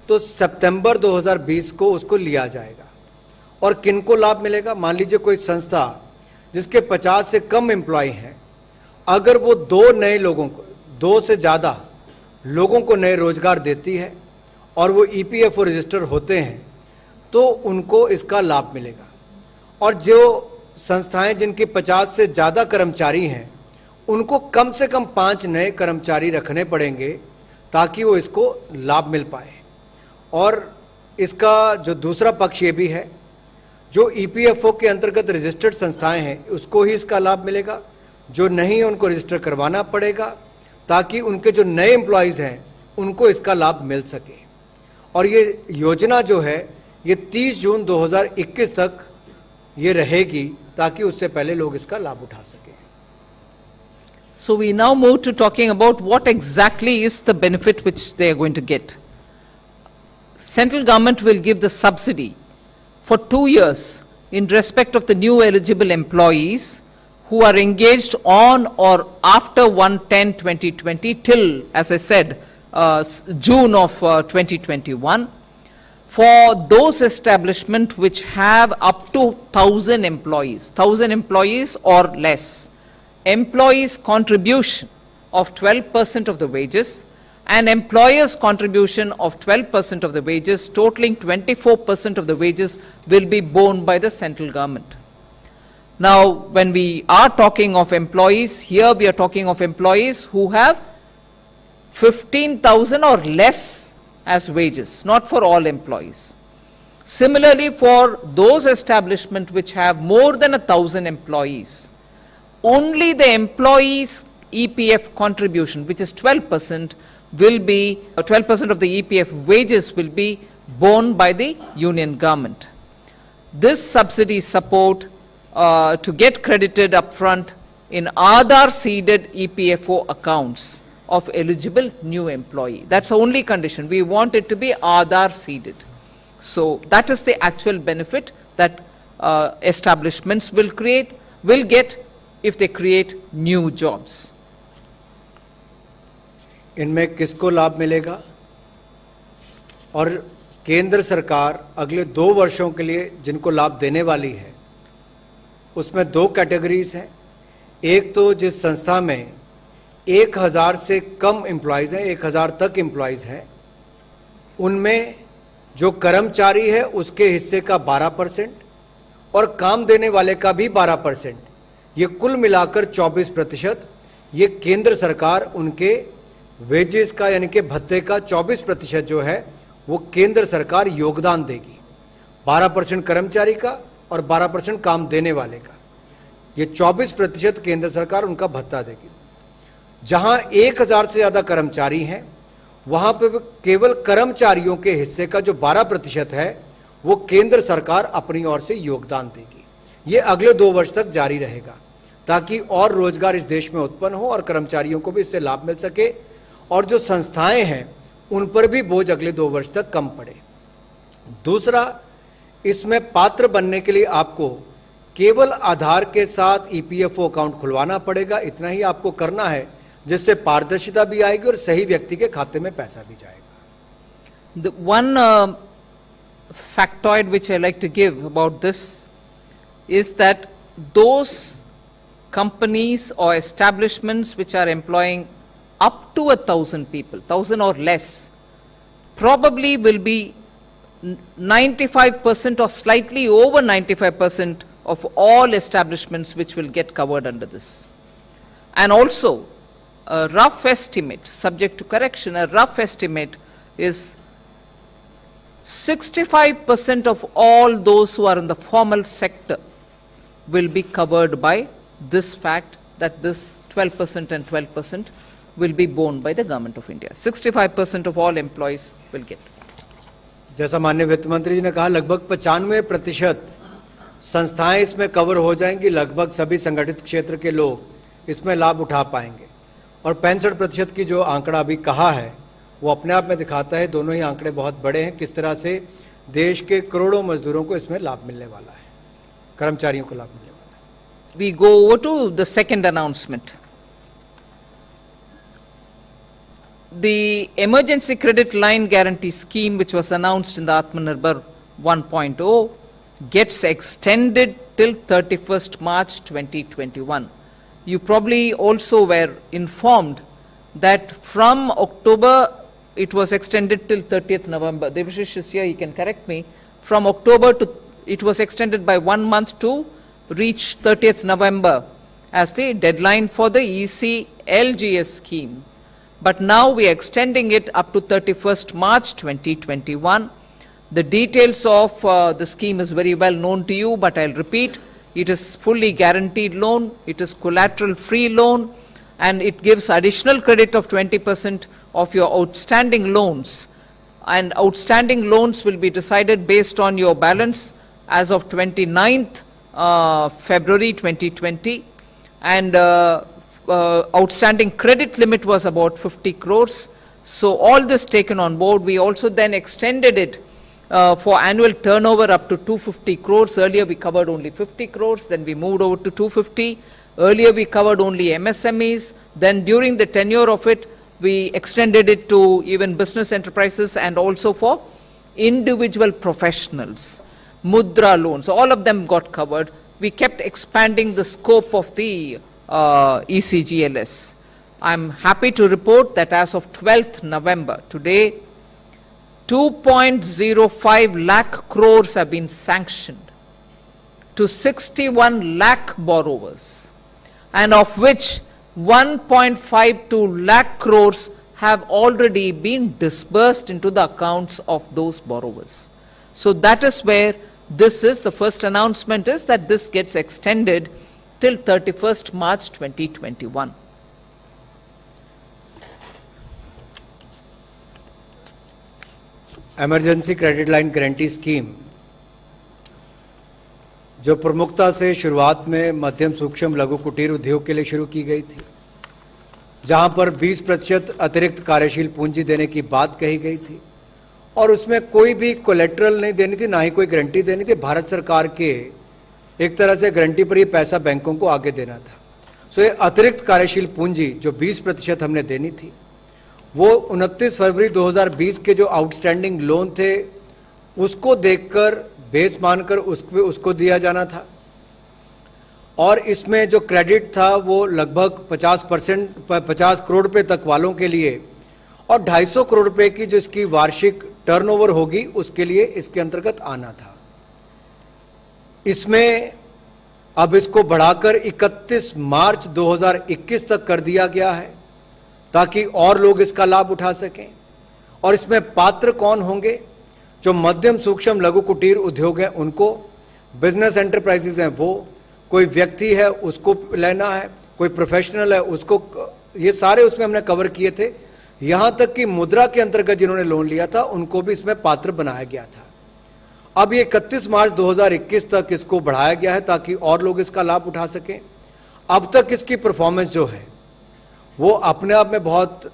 तो सितंबर 2020 को उसको लिया जाएगा। और किन को लाभ मिलेगा? मान लीजिए कोई संस्था जिसके 50 से कम एम्प्लॉय हैं, अगर वो दो से ज़्यादा लोगों को नए रोजगार देती है और वो ईपीएफओ रजिस्टर होते हैं तो उनको इसका लाभ मिलेगा। और जो संस्थाएं जिनके 50 से ज़्यादा कर्मचारी हैं, उनको कम से कम 5 नए कर्मचारी रखने पड़ेंगे ताकि वो इसको लाभ मिल पाए। और इसका जो दूसरा पक्ष ये भी है, जो ईपीएफओ के अंतर्गत रजिस्टर्ड संस्थाएं हैं उसको ही इसका लाभ मिलेगा, जो नहीं है उनको रजिस्टर करवाना पड़ेगा ताकि उनके जो नए एम्प्लॉयज़ हैं उनको इसका लाभ मिल सके। और ये योजना जो है ये 30 जून 2021 तक ये रहेगी ताकि उससे पहले लोग इसका लाभ उठा सकें। So we now move to talking about what exactly is the benefit which they are going to get. Central government will give the subsidy for 2 years in respect of the new eligible employees who are engaged on or after 1/10/2020 till, as I said, June of 2021, for those establishments which have up to 1,000 employees or less. Employees' contribution of 12% of the wages and employers' contribution of 12% of the wages, totaling 24% of the wages, will be borne by the central government. Now, when we are talking of employees, here we are talking of employees who have 15,000 or less as wages, not for all employees. Similarly, for those establishments which have more than 1,000 employees, only the employees' EPF contribution, which is 12%, will be 12% of the EPF wages will be borne by the union government. This subsidy support to get credited upfront in Aadhaar seeded EPFO accounts of eligible new employee. That's the only condition. We want it to be Aadhaar seeded. So that is the actual benefit that establishments will get if they create new jobs. इनमें किसको लाभ मिलेगा? और केंद्र सरकार अगले 2 वर्षों के लिए जिनको लाभ देने वाली है उसमें 2 कैटेगरीज हैं। एक तो जिस संस्था में 1000 से कम एम्प्लॉयज़ हैं, 1000 तक एम्प्लॉयज़ हैं, उनमें जो कर्मचारी है उसके हिस्से का 12% और काम देने वाले का भी 12%, ये कुल मिलाकर 24%, ये केंद्र सरकार उनके वेजेस का यानी कि भत्ते का 24% जो है वो केंद्र सरकार योगदान देगी। 12% कर्मचारी का और 12% काम देने वाले का, ये 24% केंद्र सरकार उनका भत्ता देगी। जहां 1000 से ज़्यादा कर्मचारी हैं वहां पे केवल कर्मचारियों के हिस्से का जो 12% है वो केंद्र सरकार अपनी ओर से योगदान देगी। ये अगले 2 वर्ष तक जारी रहेगा ताकि और रोजगार इस देश में उत्पन्न हो और कर्मचारियों को भी इससे लाभ मिल सके और जो संस्थाएं हैं उन पर भी बोझ अगले 2 वर्ष तक कम पड़े। दूसरा, इसमें पात्र बनने के लिए आपको केवल आधार के साथ ईपीएफओ अकाउंट खुलवाना पड़ेगा। इतना ही आपको करना है जिससे पारदर्शिता भी आएगी और सही व्यक्ति के खाते में पैसा भी जाएगा। The one factoid which I like to give about this is that those companies or establishments which are employing up to 1,000 people, 1,000 or less, probably will be 95% or slightly over 95% of all establishments which will get covered under this. And also, a rough estimate, subject to correction, a rough estimate is 65% of all those who are in the formal sector will be covered by this fact that this 12% and 12% will be borne by the Government of India. 65% of all employees will get. जैसा माननीय वित्त मंत्री जी ने कहा, लगभग 95% संस्थाएं इसमें cover हो जाएंगी, लगभग सभी संगठित क्षेत्र के लोग इसमें लाभ उठा पाएंगे। और 65% की जो आंकड़ा अभी कहा है वो अपने आप में दिखाता है, दोनों ही आंकड़े बहुत बड़े हैं, किस तरह से देश के करोड़ों मजदूरों को इसमें लाभ मिलने वाला है, कर्मचारियों को लाभ मिलने वाला है। We go over to the second announcement. The emergency credit line guarantee scheme, which was announced in the Atmanirbhar 1.0, gets extended till 31st March 2021. You probably also were informed that from October, it was extended till 30th November. Devashish is here, he can correct me. From October to, it was extended by 1 month to reach 30th November as the deadline for the ECLGS scheme. But now we are extending it up to 31st March 2021. The details of the scheme is very well known to you, but I'll repeat. It is fully guaranteed loan, it is collateral free loan, and it gives additional credit of 20% of your outstanding loans. And outstanding loans will be decided based on your balance as of 29th February 2020. And outstanding credit limit was about 50 crores. So all this taken on board, we also then extended it for annual turnover up to 250 crores. Earlier we covered only 50 crores, then we moved over to 250. Earlier we covered only MSMEs. Then during the tenure of it, we extended it to even business enterprises and also for individual professionals. Mudra loans, all of them got covered. We kept expanding the scope of the ECGLS. I'm happy to report that as of 12th November, today, 2.05 lakh crores have been sanctioned to 61 lakh borrowers, and of which 1.52 lakh crores have already been disbursed into the accounts of those borrowers. So that is where this is, the first announcement is that this gets extended till 31st March 2021. Emergency credit line guarantee scheme जो प्रमुखता से शुरुआत में मध्यम सूक्ष्म लघु कुटीर उद्योग के लिए शुरू की गई थी, जहां पर 20% अतिरिक्त कार्यशील पूंजी देने की बात कही गई थी और उसमें कोई भी कोलेट्रल नहीं देनी थी, ना ही कोई गारंटी देनी थी। भारत सरकार के एक तरह से गारंटी पर ये पैसा बैंकों को आगे देना था। सो ये अतिरिक्त कार्यशील पूंजी जो 20% हमने देनी थी, वो 29 फरवरी 2020 के जो आउटस्टैंडिंग लोन थे उसको देखकर बेस मानकर उसको दिया जाना था। और इसमें जो क्रेडिट था वो लगभग 50 करोड़ रुपए तक वालों के लिए और 250 करोड़ रुपए की जो इसकी वार्षिक टर्नओवर होगी उसके लिए इसके अंतर्गत आना था। इसमें अब इसको बढ़ाकर 31 मार्च 2021 तक कर दिया गया है ताकि और लोग इसका लाभ उठा सकें। और इसमें पात्र कौन होंगे? जो मध्यम सूक्ष्म लघु कुटीर उद्योग हैं उनको, बिजनेस एंटरप्राइजेज हैं वो, कोई व्यक्ति है उसको लेना है, कोई प्रोफेशनल है उसको, ये सारे उसमें हमने कवर किए थे। यहां तक कि मुद्रा के अंतर्गत जिन्होंने लोन लिया था उनको भी इसमें पात्र बनाया गया था। अब ये 31 मार्च 2021 तक इसको बढ़ाया गया है ताकि और लोग इसका लाभ उठा सकें। अब तक इसकी परफॉर्मेंस जो है वो अपने आप में बहुत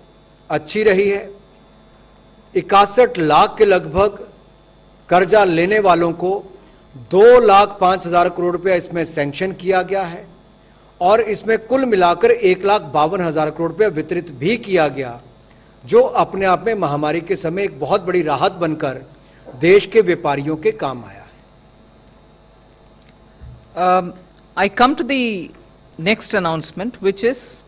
अच्छी रही है। 61 लाख के लगभग कर्जा लेने वालों को 2,05,000 करोड़ रुपया इसमें सैंक्शन किया गया है और इसमें कुल मिलाकर 1,52,000 करोड़ रुपया वितरित भी किया गया, जो अपने आप में महामारी के समय एक बहुत बड़ी राहत बनकर देश के व्यापारियों के काम आया है। I come to the next announcement, which is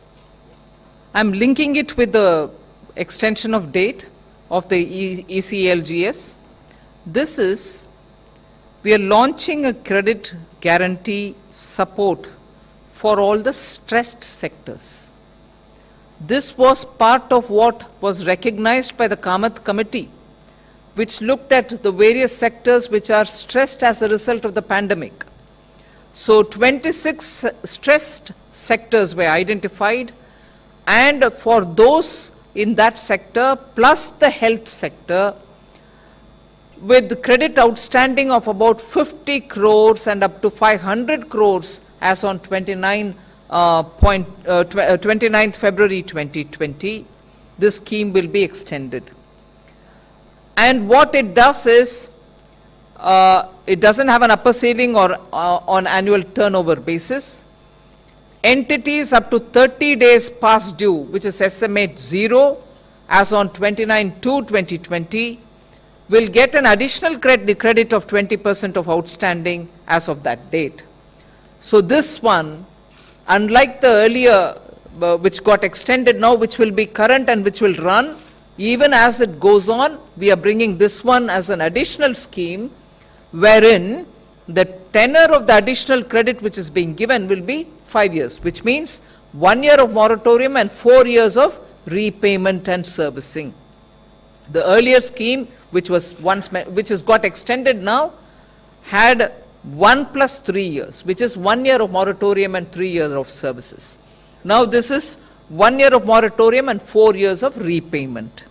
I'm linking it with the extension of date of the ECLGS. This is we are launching a credit guarantee support for all the stressed sectors. This was part of what was recognized by the Kamath Committee, which looked at the various sectors which are stressed as a result of the pandemic. So 26 stressed sectors were identified, and for those in that sector plus the health sector, with credit outstanding of about 50 crores and up to 500 crores as on 29th February 2020, this scheme will be extended. And what it does is, it doesn't have an upper ceiling or on annual turnover basis. Entities up to 30 days past due, which is estimate 0, as on 29/2/2020, will get an additional credit of 20% of outstanding as of that date. So this one, unlike the earlier, which got extended now, which will be current and which will run, even as it goes on, we are bringing this one as an additional scheme, wherein the tenor of the additional credit which is being given will be 5 years, which means 1 year of moratorium and 4 years of repayment and servicing. The earlier scheme, which has got extended now, had 1 + 3 years, which is 1 year of moratorium and 3 years of services. Now this is 1 year of moratorium and 4 years of repayment.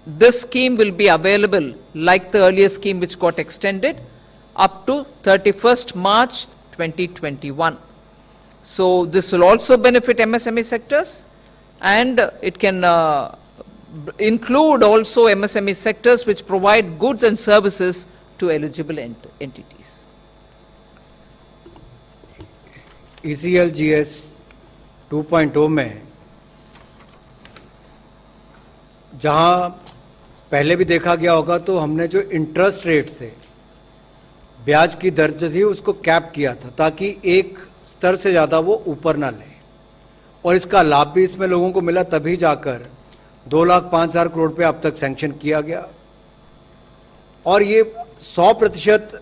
This scheme will be available like the earlier scheme which got extended up to 31st March 2021. So this will also benefit MSME sectors, and it can include also MSME sectors which provide goods and services to eligible entities. ECLGS 2.0 में जहां पहले भी देखा गया होगा, तो हमने जो इंटरेस्ट रेट थे, ब्याज की दर जो थी, उसको कैप किया था ताकि एक स्तर से ज़्यादा वो ऊपर ना ले, और इसका लाभ भी इसमें लोगों को मिला, तभी जाकर 2,05,000 करोड़ रुपये अब तक सैंक्शन किया गया। और ये 100%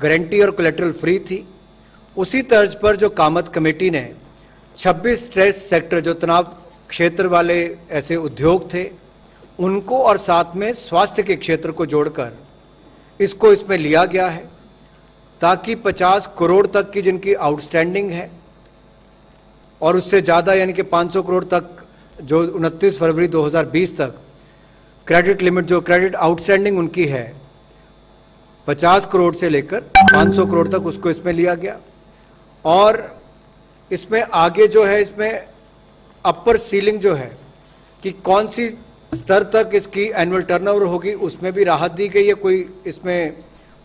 गारंटी और कोलेटरल फ्री थी। उसी तर्ज पर जो कामत कमेटी ने 26 स्ट्रेस सेक्टर, जो तनाव क्षेत्र वाले ऐसे उद्योग थे, उनको और साथ में स्वास्थ्य के क्षेत्र को जोड़कर इसको इसमें लिया गया है, ताकि 50 करोड़ तक की जिनकी आउटस्टैंडिंग है और उससे ज़्यादा यानी कि 500 करोड़ तक, जो 29 फरवरी 2020 तक क्रेडिट लिमिट, जो क्रेडिट आउटस्टैंडिंग उनकी है 50 करोड़ से लेकर 500 करोड़ तक, उसको इसमें लिया गया। और इसमें आगे जो है, इसमें अपर सीलिंग जो है कि कौन सी स्तर तक इसकी एनुअल टर्नओवर होगी, उसमें भी राहत दी गई है, कोई इसमें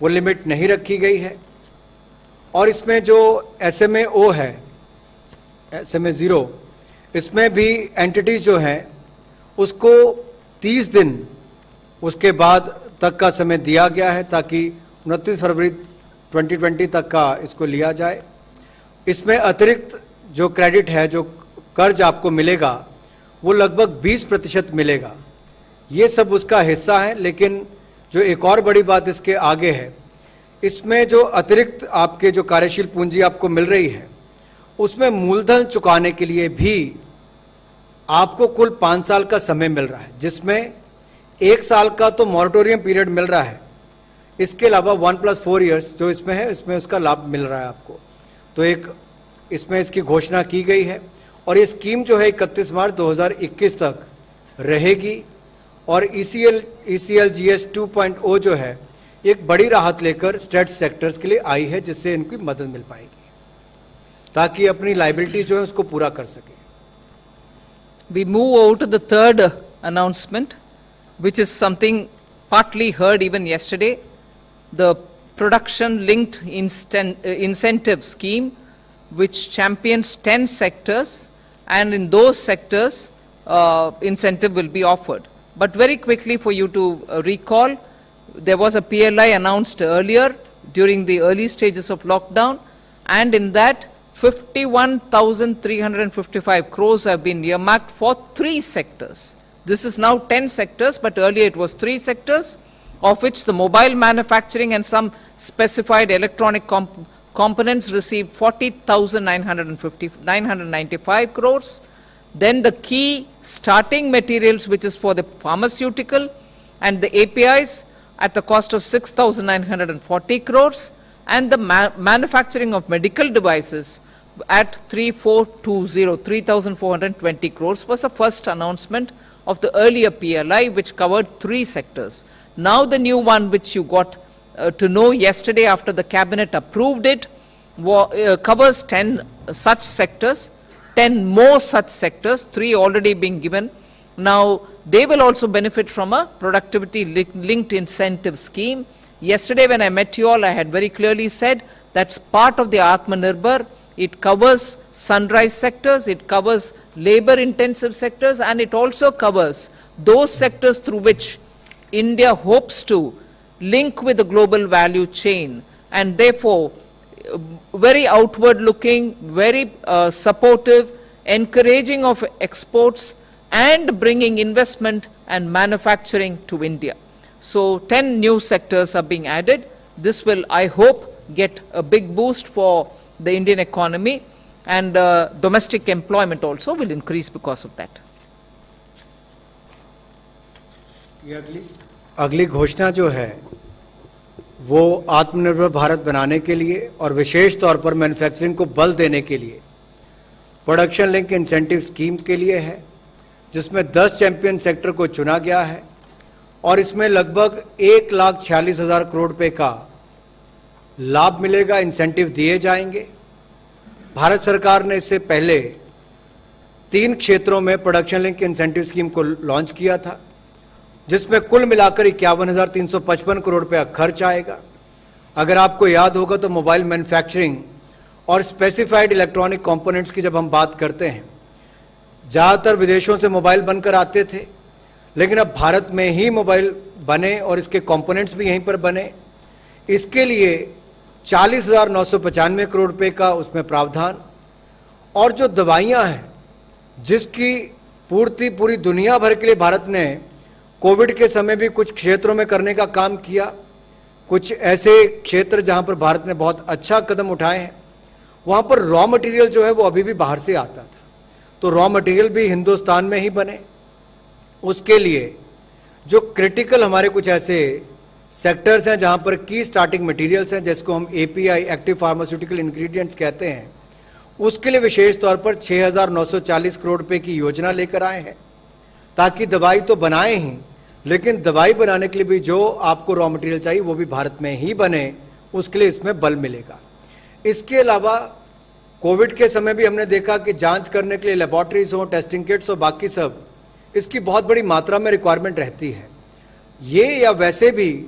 वो लिमिट नहीं रखी गई है। और इसमें जो SMA-0 है, SMA-0, इसमें भी एंटिटीज जो हैं उसको 30 दिन उसके बाद तक का समय दिया गया है, ताकि 29 फरवरी 2020 तक का इसको लिया जाए। इसमें अतिरिक्त जो क्रेडिट है, जो कर्ज आपको मिलेगा, वो लगभग 20% मिलेगा। ये सब उसका हिस्सा है। लेकिन जो एक और बड़ी बात इसके आगे है, इसमें जो अतिरिक्त आपके जो कार्यशील पूंजी आपको मिल रही है, उसमें मूलधन चुकाने के लिए भी आपको कुल 5 साल का समय मिल रहा है, जिसमें 1 साल का तो मॉरेटोरियम पीरियड मिल रहा है, इसके अलावा 1 + 4 ईयर्स जो इसमें है, इसमें उसका लाभ मिल रहा है आपको। तो एक इसमें इसकी घोषणा की गई है, और ये स्कीम जो है 31 मार्च 2021 तक रहेगी। और ECLGS 2.0 जो है, एक बड़ी राहत लेकर स्ट्रेट सेक्टर्स के लिए आई है, जिससे इनकी मदद मिल पाएगी, ताकि अपनी लायबिलिटी जो है उसको पूरा कर सके। We move over to the third announcement, which is something partly heard even yesterday, the production-linked incentive scheme, which champions 10 sectors, and in those sectors, incentive will be offered. But very quickly for you to recall, there was a PLI announced earlier during the early stages of lockdown, and in that 51,355 crores have been earmarked for 3 sectors. This is now 10 sectors, but earlier it was 3 sectors. of which the mobile manufacturing and some specified electronic components received 40,995 crores. Then the key starting materials, which is for the pharmaceutical and the APIs, at the cost of 6,940 crores, and the manufacturing of medical devices at 3,420 crores was the first announcement of the earlier PLI, which covered 3 sectors. Now the new one, which you got to know yesterday after the cabinet approved it, covers 10 such sectors, 10 more such sectors, 3 already being given. Now they will also benefit from a productivity linked incentive scheme. Yesterday when I met you all, I had very clearly said that's part of the Atmanirbhar. It covers sunrise sectors, it covers labor intensive sectors, and it also covers those sectors through which India hopes to link with the global value chain, and therefore very outward looking, very supportive, encouraging of exports and bringing investment and manufacturing to India. So 10 new sectors are being added. This will, I hope, get a big boost for the Indian economy, and domestic employment also will increase because of that. अगली घोषणा जो है वो आत्मनिर्भर भारत बनाने के लिए और विशेष तौर पर मैन्युफैक्चरिंग को बल देने के लिए प्रोडक्शन लिंक इंसेंटिव स्कीम के लिए है, जिसमें 10 चैंपियन सेक्टर को चुना गया है और इसमें लगभग 1,46,000 करोड़ रुपए का लाभ मिलेगा, इंसेंटिव दिए जाएंगे। भारत सरकार ने इससे पहले 3 क्षेत्रों में प्रोडक्शन लिंक इंसेंटिव स्कीम को लॉन्च किया था, जिसमें कुल मिलाकर 51,355 करोड़ रुपया खर्च आएगा। अगर आपको याद होगा तो मोबाइल मैन्युफैक्चरिंग और स्पेसिफाइड इलेक्ट्रॉनिक कंपोनेंट्स की जब हम बात करते हैं, ज़्यादातर विदेशों से मोबाइल बनकर आते थे, लेकिन अब भारत में ही मोबाइल बने और इसके कंपोनेंट्स भी यहीं पर बने। इसके लिए 40,995 करोड़ रुपए का उसमें प्रावधान, और जो दवाइयां हैं जिसकी पूर्ति पूरी दुनिया भर के लिए भारत ने कोविड के समय भी कुछ क्षेत्रों में करने का काम किया, कुछ ऐसे क्षेत्र जहां पर भारत ने बहुत अच्छा कदम उठाए हैं, वहां पर रॉ मटेरियल जो है वो अभी भी बाहर से आता था, तो रॉ मटेरियल भी हिंदुस्तान में ही बने। उसके लिए जो क्रिटिकल हमारे कुछ ऐसे सेक्टर्स हैं जहां पर की स्टार्टिंग मटेरियल्स हैं, जिसको हम एपीआई एक्टिव फार्मास्यूटिकल इंग्रेडिएंट्स कहते हैं, उसके लिए विशेष तौर पर 6,940 करोड़ रुपए की योजना लेकर आए हैं, ताकि दवाई तो बनाए ही, लेकिन दवाई बनाने के लिए भी जो आपको रॉ मटेरियल चाहिए वो भी भारत में ही बने, उसके लिए इसमें बल मिलेगा। इसके अलावा कोविड के समय भी हमने देखा कि जांच करने के लिए लेबोरेटरीज हो, टेस्टिंग किट्स हो, बाकी सब, इसकी बहुत बड़ी मात्रा में रिक्वायरमेंट रहती है। ये या वैसे भी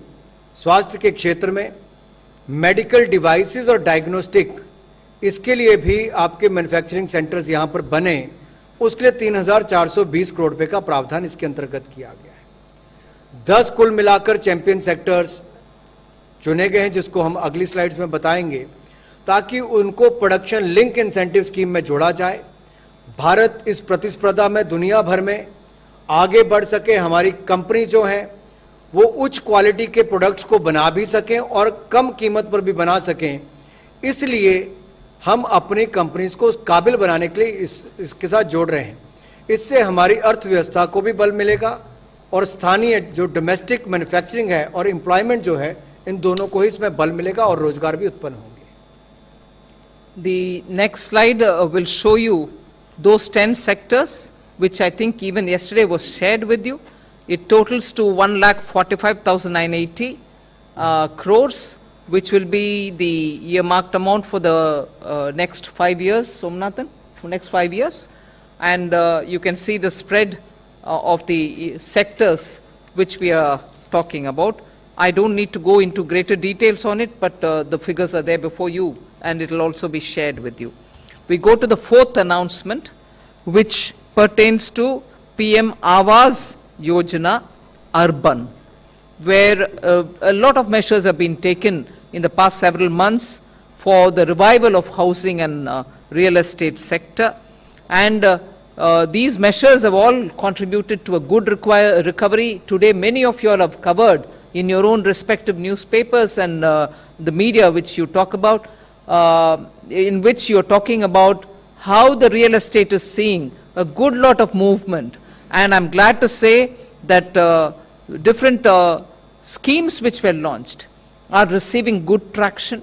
स्वास्थ्य के क्षेत्र में मेडिकल डिवाइसेस और डायग्नोस्टिक, इसके लिए भी आपके मैन्युफैक्चरिंग सेंटर्स यहाँ पर बने, उसके लिए 3,420 करोड़ रुपए का प्रावधान इसके अंतर्गत किया गया है। 10 कुल मिलाकर चैंपियन सेक्टर्स चुने गए हैं, जिसको हम अगली स्लाइड्स में बताएंगे, ताकि उनको प्रोडक्शन लिंक इंसेंटिव स्कीम में जोड़ा जाए। भारत इस प्रतिस्पर्धा में दुनिया भर में आगे बढ़ सके, हमारी कंपनी जो है वो उच्च क्वालिटी के प्रोडक्ट्स को बना भी सकें और कम कीमत पर भी बना सकें। इसलिए हम अपनी कंपनीज को उस काबिल बनाने के लिए इसके साथ जोड़ रहे हैं। इससे हमारी अर्थव्यवस्था को भी बल मिलेगा और स्थानीय जो डोमेस्टिक मैन्युफैक्चरिंग है और एम्प्लॉयमेंट जो है, इन दोनों को ही इसमें बल मिलेगा और रोजगार भी उत्पन्न होंगे। The next slide will show you those 10 sectors, which I think even yesterday was shared with you. It totals to 1,45,980 crores, which will be the earmarked amount for the next 5 years, Somnathan, for next 5 years. And you can see the spread of the sectors which we are talking about. I don't need to go into greater details on it, but the figures are there before you, and it will also be shared with you. We go to the 4th announcement, which pertains to PM Awas Yojana Urban, where a lot of measures have been taken in the past several months for the revival of housing and real estate sector. And these measures have all contributed to a good recovery. Today, many of you all have covered in your own respective newspapers and the media which you talk about, in which you're talking about how the real estate is seeing a good lot of movement. And I'm glad to say that different schemes which were launched are receiving good traction.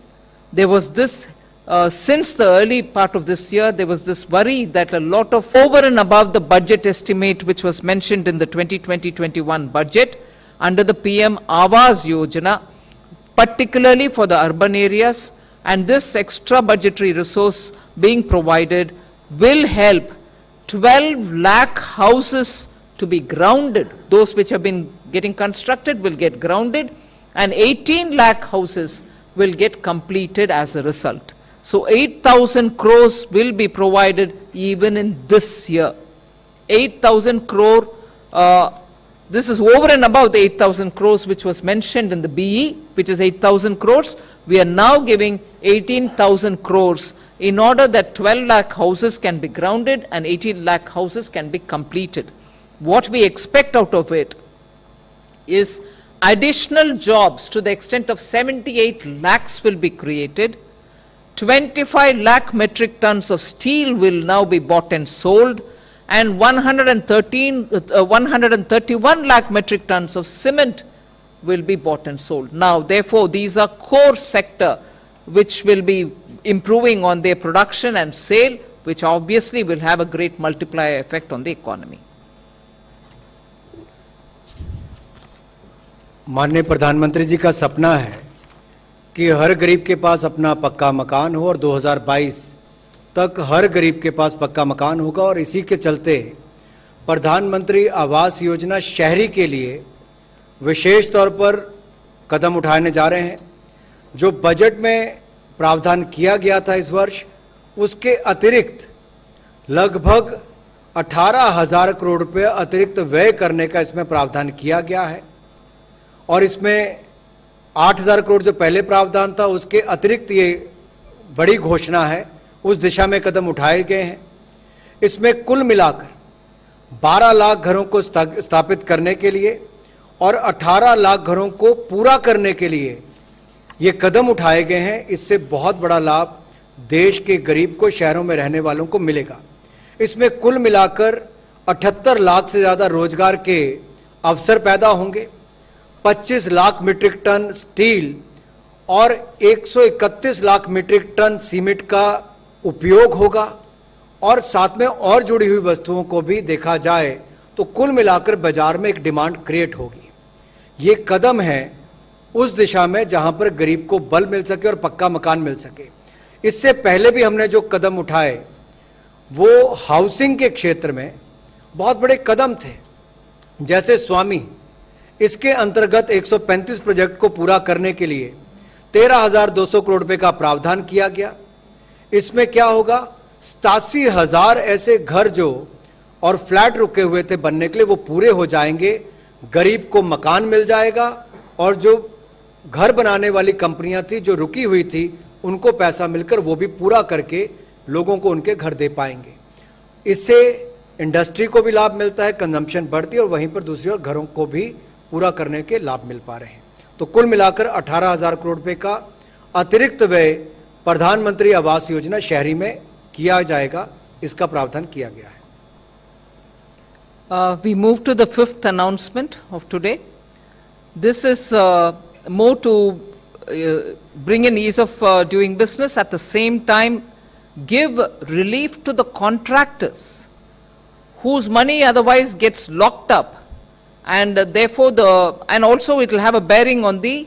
There was this, since the early part of this year, there was this worry that a lot of over and above the budget estimate which was mentioned in the 2020-21 budget under the PM Awas Yojana, particularly for the urban areas, and this extra budgetary resource being provided will help 12 lakh houses to be grounded. Those which have been getting constructed will get grounded, and 18 lakh houses will get completed as a result. So 8,000 crores will be provided even in this year. 8,000 crore, this is over and above the 8,000 crores which was mentioned in the BE, which is 8,000 crores. We are now giving 18,000 crores in order that 12 lakh houses can be grounded and 18 lakh houses can be completed. What we expect out of it is additional jobs to the extent of 78 lakhs will be created. 25 lakh metric tons of steel will now be bought and sold, and 131 lakh metric tons of cement will be bought and sold. Now, therefore, these are core sector which will be improving on their production and sale, which obviously will have a great multiplier effect on the economy. माननीय प्रधानमंत्री जी का सपना है कि हर गरीब के पास अपना पक्का मकान हो और 2022 तक हर गरीब के पास पक्का मकान होगा, और इसी के चलते प्रधानमंत्री आवास योजना शहरी के लिए विशेष तौर पर कदम उठाने जा रहे हैं। जो बजट में प्रावधान किया गया था इस वर्ष, उसके अतिरिक्त लगभग 18,000 करोड़ रुपए अतिरिक्त व्यय करने का इसमें प्रावधान किया गया है, और इसमें 8,000 करोड़ जो पहले प्रावधान था उसके अतिरिक्त ये बड़ी घोषणा है, उस दिशा में कदम उठाए गए हैं। इसमें कुल मिलाकर 12 लाख घरों को स्थापित करने के लिए और 18 लाख घरों को पूरा करने के लिए ये कदम उठाए गए हैं। इससे बहुत बड़ा लाभ देश के गरीब को, शहरों में रहने वालों को मिलेगा। इसमें कुल मिलाकर 78 लाख से ज़्यादा रोजगार के अवसर पैदा होंगे, 25 लाख मीट्रिक टन स्टील और 131 लाख मीट्रिक टन सीमेंट का उपयोग होगा, और साथ में और जुड़ी हुई वस्तुओं को भी देखा जाए तो कुल मिलाकर बाजार में एक डिमांड क्रिएट होगी। ये कदम है उस दिशा में जहां पर गरीब को बल मिल सके और पक्का मकान मिल सके। इससे पहले भी हमने जो कदम उठाए वो हाउसिंग के क्षेत्र में बहुत बड़े कदम थे, जैसे स्वामी, इसके अंतर्गत 135 प्रोजेक्ट को पूरा करने के लिए 13,200 करोड़ रुपए का प्रावधान किया गया। इसमें क्या होगा, 87,000 ऐसे घर जो और फ्लैट रुके हुए थे बनने के लिए वो पूरे हो जाएंगे, गरीब को मकान मिल जाएगा, और जो घर बनाने वाली कंपनियां थी जो रुकी हुई थी उनको पैसा मिलकर वो भी पूरा करके लोगों को उनके घर दे पाएंगे। इससे इंडस्ट्री को भी लाभ मिलता है, कंजम्पशन बढ़ती है, और वहीं पर दूसरी ओर घरों को भी पूरा करने के लाभ मिल पा रहे हैं। तो कुल मिलाकर 18,000 करोड़ रुपए का अतिरिक्त व्यय प्रधानमंत्री आवास योजना शहरी में किया जाएगा, इसका प्रावधान किया गया है। We move to the fifth announcement of today. This is more to bring in ease of doing business, at the same time give relief to the contractors whose money otherwise gets locked up, and therefore and also it will have a bearing on the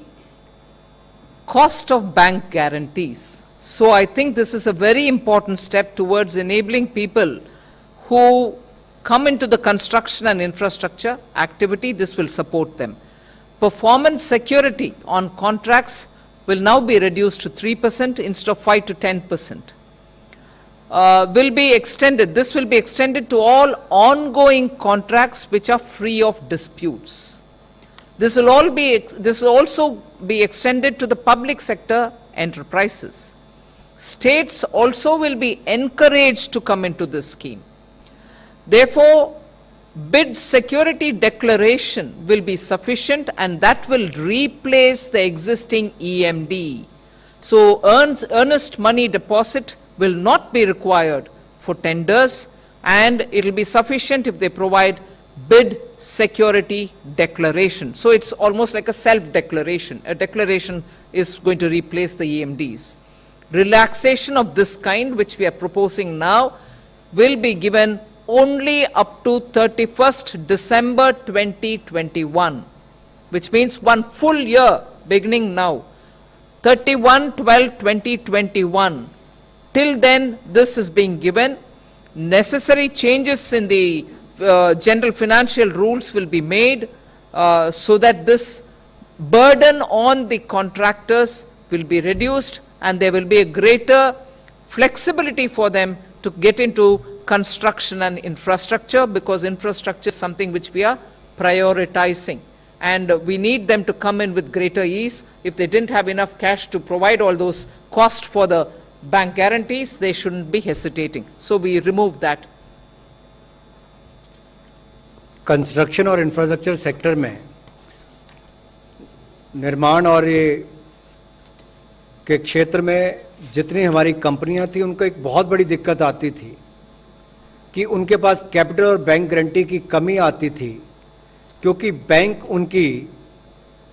cost of bank guarantees. So I think this is a very important step towards enabling people who come into the construction and infrastructure activity. This will support them. Performance security on contracts will now be reduced to 3% instead of 5 to 10%. Will be extended. This will be extended to all ongoing contracts which are free of disputes. This will also be extended to the public sector enterprises. States also will be encouraged to come into this scheme. Therefore, bid security declaration will be sufficient, and that will replace the existing EMD. So earnest money deposit will not be required for tenders, and it will be sufficient if they provide bid security declaration. So it's almost like a self-declaration. A declaration is going to replace the EMDs. Relaxation of this kind, which we are proposing now, will be given only up to 31st December 2021, which means one full year beginning now, 31/12/2021. Till then, this is being given. Necessary changes in the general financial rules will be made so that this burden on the contractors will be reduced, and there will be a greater flexibility for them to get into construction and infrastructure, because infrastructure is something which we are prioritizing, and we need them to come in with greater ease. If they didn't have enough cash to provide all those costs for the bank guarantees, they shouldn't be hesitating. So we removed that. Construction और infrastructure sector में निर्माण और ये के क्षेत्र में जितनी हमारी कंपनियां थी, उनको एक बहुत बड़ी दिक्कत आती थी कि उनके पास कैपिटल और बैंक गारंटी की कमी आती थी, क्योंकि बैंक उनकी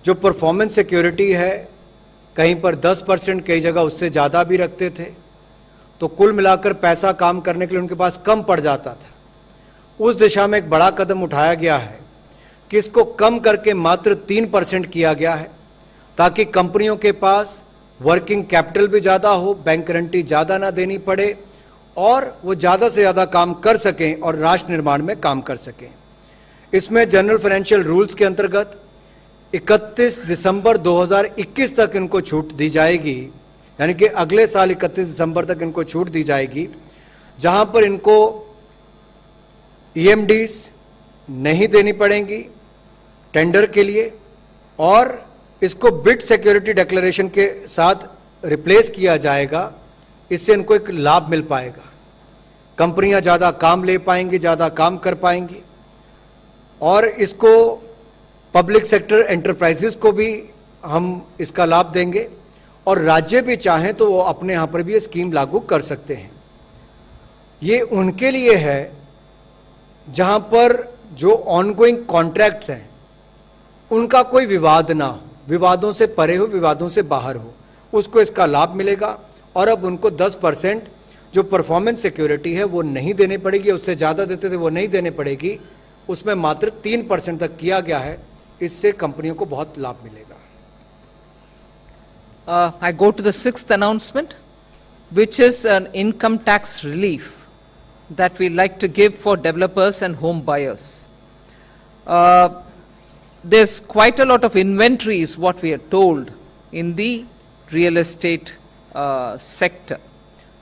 जो परफॉर्मेंस सिक्योरिटी है कहीं पर 10%, कई जगह उससे ज़्यादा भी रखते थे, तो कुल मिलाकर पैसा काम करने के लिए उनके पास कम पड़ जाता था। उस दिशा में एक बड़ा कदम उठाया गया है कि इसको कम करके मात्र 3% किया गया है, ताकि कंपनियों के पास वर्किंग कैपिटल भी ज़्यादा हो, बैंक गारंटी ज़्यादा ना देनी पड़े, और वो ज़्यादा से ज़्यादा काम कर सकें और राष्ट्र निर्माण में काम कर सकें। इसमें जनरल फाइनेंशियल रूल्स के अंतर्गत 31 दिसंबर 2021 तक इनको छूट दी जाएगी, यानी कि अगले साल 31 दिसंबर तक इनको छूट दी जाएगी, जहां पर इनको ईएमडीज नहीं देनी पड़ेंगी टेंडर के लिए, और इसको बिड सिक्योरिटी डिक्लेरेशन के साथ रिप्लेस किया जाएगा। इससे इनको एक लाभ मिल पाएगा, कंपनियां ज़्यादा काम ले पाएंगी, ज़्यादा काम कर पाएंगी, और इसको पब्लिक सेक्टर एंटरप्राइजेस को भी हम इसका लाभ देंगे, और राज्य भी चाहें तो वो अपने यहाँ पर भी ये स्कीम लागू कर सकते हैं। ये उनके लिए है जहाँ पर जो ऑनगोइंग कॉन्ट्रैक्ट्स हैं उनका कोई विवाद ना हो, विवादों से परे हो, विवादों से बाहर हो, उसको इसका लाभ मिलेगा। और अब उनको 10% जो परफॉर्मेंस सिक्योरिटी है वो नहीं देनी पड़ेगी, उससे ज़्यादा देते थे वो नहीं देनी पड़ेगी, उसमें मात्र 3% तक किया गया है। इससे कंपनियों को बहुत लाभ मिलेगा। I go to the 6th announcement, which is an income tax relief that we like to give for developers and home buyers. There's quite a lot of inventory is what we are told in the real estate sector.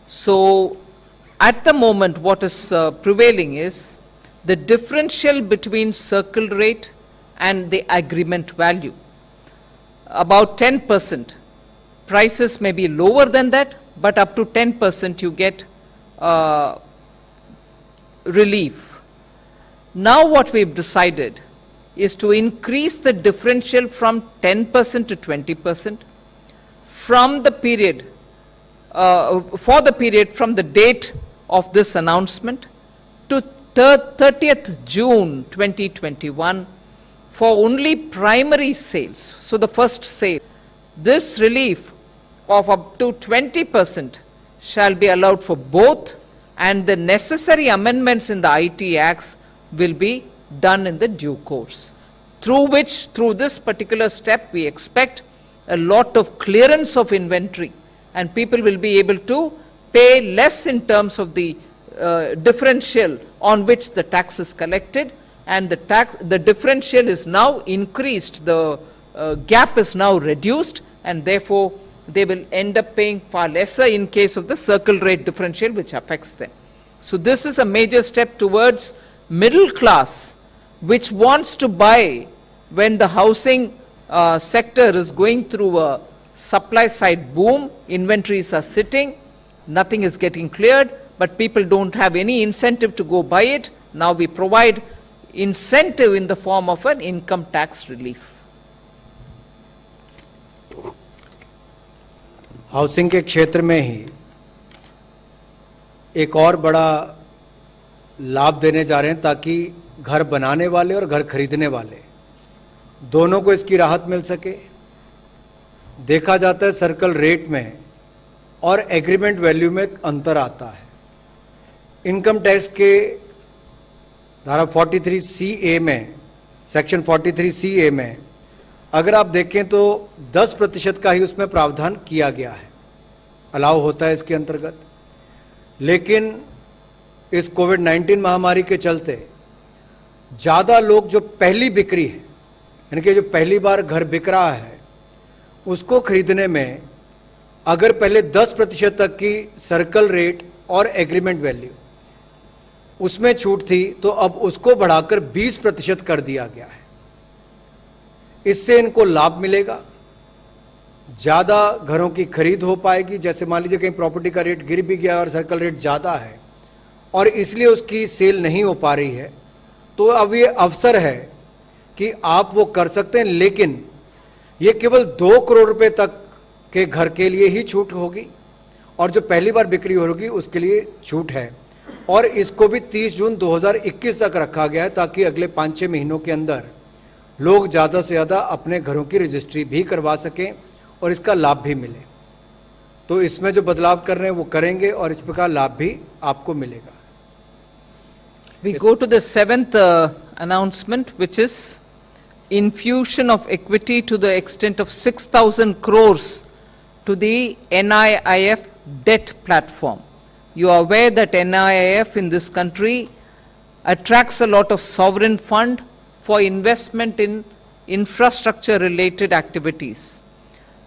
So at the moment what is prevailing is the differential between circle rate and the agreement value. About 10%. Prices may be lower than that, but up to 10% you get relief. Now what we've decided is to increase the differential from 10% to 20% from the period, for the period from the date of this announcement to 30th June 2021 for only primary sales. So the first sale. This relief of up to 20% shall be allowed for both, and the necessary amendments in the IT Acts will be done in the due course, through which, through this particular step, we expect a lot of clearance of inventory, and people will be able to pay less in terms of the differential on which the tax is collected, and the differential is now increased, the gap is now reduced, and therefore they will end up paying far lesser in case of the circle rate differential which affects them. So this is a major step towards middle class, which wants to buy when the housing sector is going through a supply side boom, inventories are sitting, nothing is getting cleared, but people don't have any incentive to go buy it. Now we provide incentive in the form of an income tax relief. Housing के क्षेत्र में ही एक और बड़ा लाभ देने जा रहे हैं ताकि घर बनाने वाले और घर खरीदने वाले दोनों को इसकी राहत मिल सके। देखा जाता है सर्कल रेट में और एग्रीमेंट वैल्यू में अंतर आता है। इनकम टैक्स के धारा 43CA में, सेक्शन 43CA में अगर आप देखें तो 10% का ही उसमें प्रावधान किया गया है, अलाउ होता है इसके अंतर्गत। लेकिन इस कोविड-19 महामारी के चलते ज़्यादा लोग जो पहली बिक्री है, यानी कि जो पहली बार घर बिक रहा है, उसको खरीदने में अगर पहले 10% तक की सर्कल रेट और एग्रीमेंट वैल्यू उसमें छूट थी, तो अब उसको बढ़ाकर 20% कर दिया गया है। इससे इनको लाभ मिलेगा, ज़्यादा घरों की खरीद हो पाएगी। जैसे मान लीजिए कहीं प्रॉपर्टी का रेट गिर भी गया और सर्कल रेट ज़्यादा है और इसलिए उसकी सेल नहीं हो पा रही है, तो अब ये अवसर है कि आप वो कर सकते हैं। लेकिन ये केवल 2 करोड़ रुपए तक के घर के लिए ही छूट होगी और जो पहली बार बिक्री होगी उसके लिए छूट है। और इसको भी 30 जून 2021 तक रखा गया है ताकि अगले 5-6 महीनों के अंदर लोग ज़्यादा से ज़्यादा अपने घरों की रजिस्ट्री भी करवा सकें और इसका लाभ भी मिले। तो इसमें जो बदलाव कर रहे हैं वो करेंगे और इस प्रकार लाभ भी आपको मिलेगा। We go to the 7th announcement, which is infusion of equity to the extent of 6,000 crores to the NIIF debt platform. You are aware that NIIF in this country attracts a lot of sovereign fund for investment in infrastructure related activities.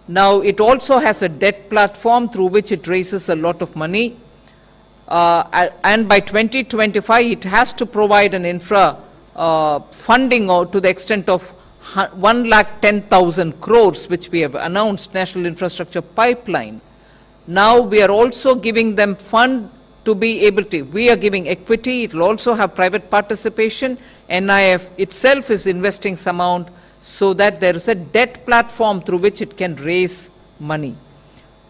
Now it also has a debt platform through which it raises a lot of money, and by 2025 it has to provide an infra funding to the extent of 1,10,000 crores, which we have announced, National Infrastructure Pipeline. Now we are also giving them fund to be able to, we are giving equity, it will also have private participation. NIF itself is investing some amount so that there is a debt platform through which it can raise money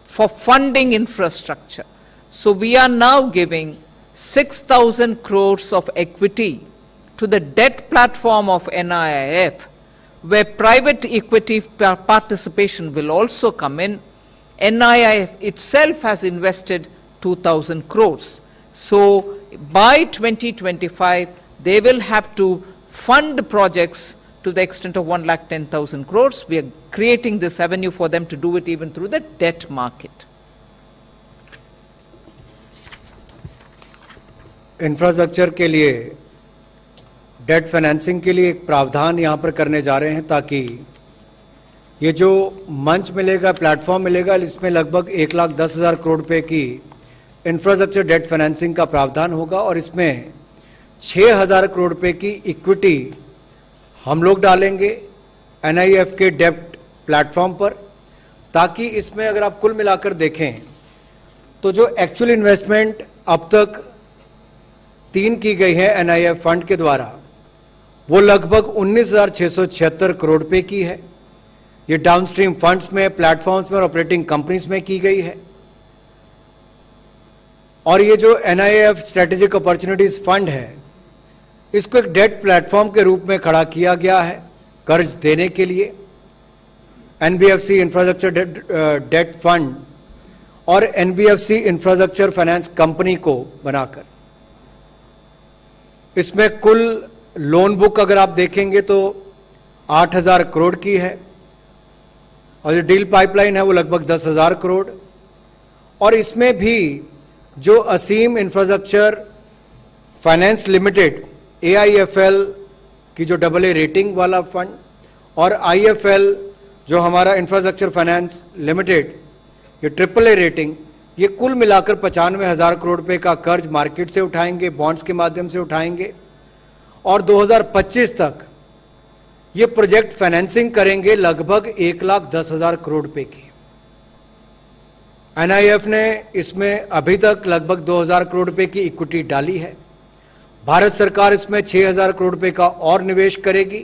for funding infrastructure. So we are now giving 6,000 crores of equity to the debt platform of NIIF, where private equity participation will also come in. NIIF itself has invested 2,000 crores. So by 2025, they will have to fund projects to the extent of 1,10,000 crores. We are creating this avenue for them to do it even through the debt market. Infrastructure के लिए debt financing के लिए एक प्रावधान यहाँ पर करने जा रहे हैं ताकि ये जो मंच मिलेगा, प्लेटफॉर्म मिलेगा, इसमें लगभग 1,10,000 करोड़ रुपए की इंफ्रास्ट्रक्चर डेट फाइनेंसिंग का प्रावधान होगा और इसमें 6,000 करोड़ रुपए की इक्विटी हम लोग डालेंगे NIIF के डेट प्लेटफॉर्म पर, ताकि इसमें अगर आप कुल मिलाकर देखें तो जो एक्चुअल इन्वेस्टमेंट अब तक 3 की गई है NIIF फंड के द्वारा, वो लगभग 19,676 करोड़ रुपए की है। ये डाउनस्ट्रीम फंड्स में, प्लेटफॉर्म्स में और ऑपरेटिंग कंपनीज में की गई है। और ये जो NIIF स्ट्रेटेजिक अपॉर्चुनिटीज फंड है, इसको एक डेट प्लेटफॉर्म के रूप में खड़ा किया गया है कर्ज देने के लिए। NBFC इंफ्रास्ट्रक्चर डेट फंड और NBFC इंफ्रास्ट्रक्चर फाइनेंस कंपनी को बनाकर इसमें कुल लोन बुक अगर आप देखेंगे तो 8,000 करोड़ की है और जो डील पाइपलाइन है वो लगभग 10,000 करोड़। और इसमें भी जो असीम इंफ्रास्ट्रक्चर फाइनेंस लिमिटेड AIFL की जो AA रेटिंग वाला फंड और IFL जो हमारा इंफ्रास्ट्रक्चर फाइनेंस लिमिटेड ये AAA रेटिंग, ये कुल मिलाकर 95,000 करोड़ रुपए का कर्ज मार्केट से उठाएंगे, बॉन्ड्स के माध्यम से उठाएंगे और 2025 तक ये प्रोजेक्ट फाइनेंसिंग करेंगे लगभग 1,10,000 करोड़ रुपए की। NIIF ने इसमें अभी तक लगभग 2,000 करोड़ रुपए की इक्विटी डाली है। भारत सरकार इसमें 6,000 करोड़ रुपए का और निवेश करेगी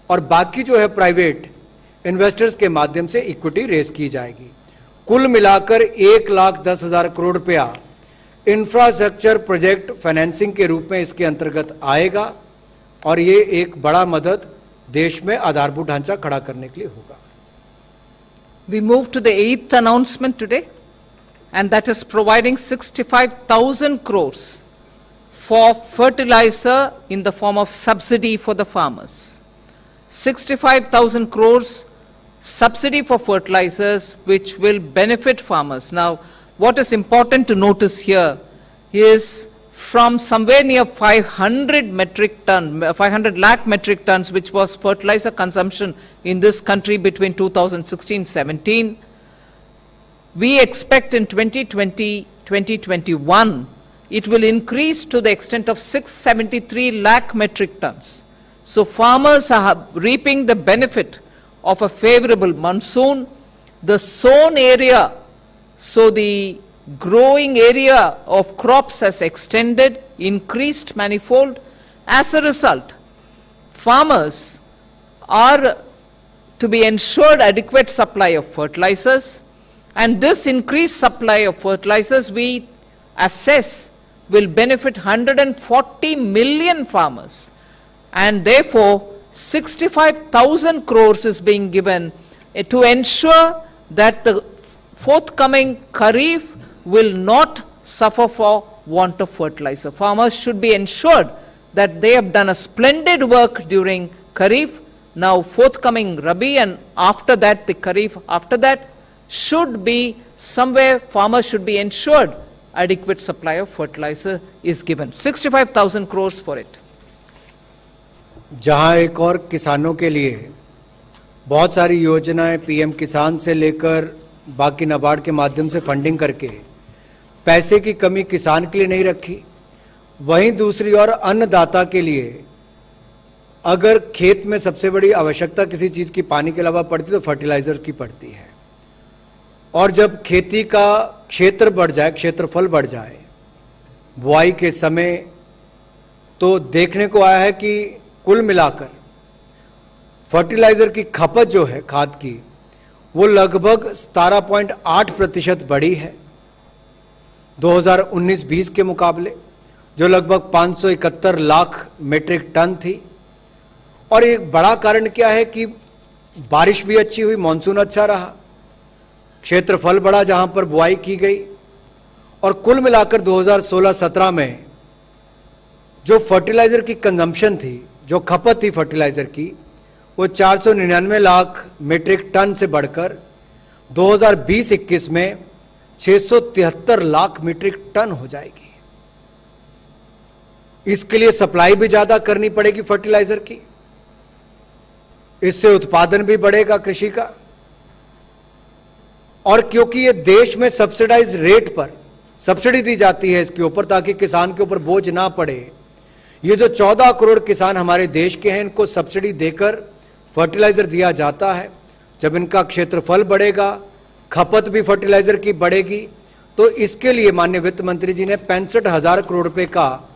और बाकी जो है प्राइवेट इन्वेस्टर्स के माध्यम से इक्विटी रेज की जाएगी। कुल मिलाकर 1,10,000 करोड़ रुपया इंफ्रास्ट्रक्चर प्रोजेक्ट फाइनेंसिंग के रूप में इसके अंतर्गत आएगा और ये एक बड़ा मदद देश में आधारभूत ढांचा खड़ा करने के लिए होगा। We move to the 8th announcement today, and that is providing 65,000 crores for fertilizer in the form of subsidy for the farmers. 65,000 crores subsidy for fertilizers which will benefit farmers. Now, what is important to notice here is from somewhere near 500 lakh metric tons, which was fertilizer consumption in this country between 2016-17, we expect in 2020-2021, it will increase to the extent of 673 lakh metric tons. So farmers are reaping the benefit of a favorable monsoon. The sown area, so the growing area of crops has extended, increased manifold. As a result, farmers are to be ensured adequate supply of fertilizers, and this increased supply of fertilizers we assess will benefit 140 million farmers, and therefore 65,000 crores is being given to ensure that the forthcoming Kharif will not suffer for want of fertilizer. Farmers should be ensured that they have done a splendid work during Kharif. Now forthcoming Rabi and after that the Kharif after that should be somewhere farmers should be ensured adequate supply of fertilizer is given. 65,000 crores for it. जहां एक और किसानों के लिए बहुत सारी योजनाएं PM किसान से लेकर बाकी नाबार्ड के माध्यम से फंडिंग करके पैसे की कमी किसान के लिए नहीं रखी, वहीं दूसरी ओर अन्नदाता के लिए अगर खेत में सबसे बड़ी आवश्यकता किसी चीज़ की पानी के अलावा पड़ती तो फर्टिलाइज़र की पड़ती है। और जब खेती का क्षेत्र बढ़ जाए, क्षेत्रफल बढ़ जाए बुआई के समय, तो देखने को आया है कि कुल मिलाकर फर्टिलाइज़र की खपत जो है खाद की वो लगभग 17.8% बढ़ी है 2019-20 के मुकाबले, जो लगभग 571 लाख मीट्रिक टन थी। और एक बड़ा कारण क्या है कि बारिश भी अच्छी हुई, मानसून अच्छा रहा, क्षेत्रफल बढ़ा जहां पर बुआई की गई, और कुल मिलाकर 2016-17 में जो फर्टिलाइज़र की कंजम्पशन थी, जो खपत थी फर्टिलाइज़र की, वो 499 लाख मीट्रिक टन से बढ़कर 2020-21 में 673 लाख मीट्रिक टन हो जाएगी। इसके लिए सप्लाई भी ज्यादा करनी पड़ेगी फर्टिलाइजर की, इससे उत्पादन भी बढ़ेगा कृषि का। और क्योंकि ये देश में सब्सिडाइज रेट पर सब्सिडी दी जाती है इसके ऊपर, ताकि किसान के ऊपर बोझ ना पड़े, ये जो 14 करोड़ किसान हमारे देश के हैं, इनको सब्सिडी देकर फर्टिलाइजर दिया जाता है। जब इनका क्षेत्रफल बढ़ेगा, खपत भी फर्टिलाइजर की बढ़ेगी, तो इसके लिए माननीय वित्त मंत्री जी ने 65,000 करोड़ रुपए का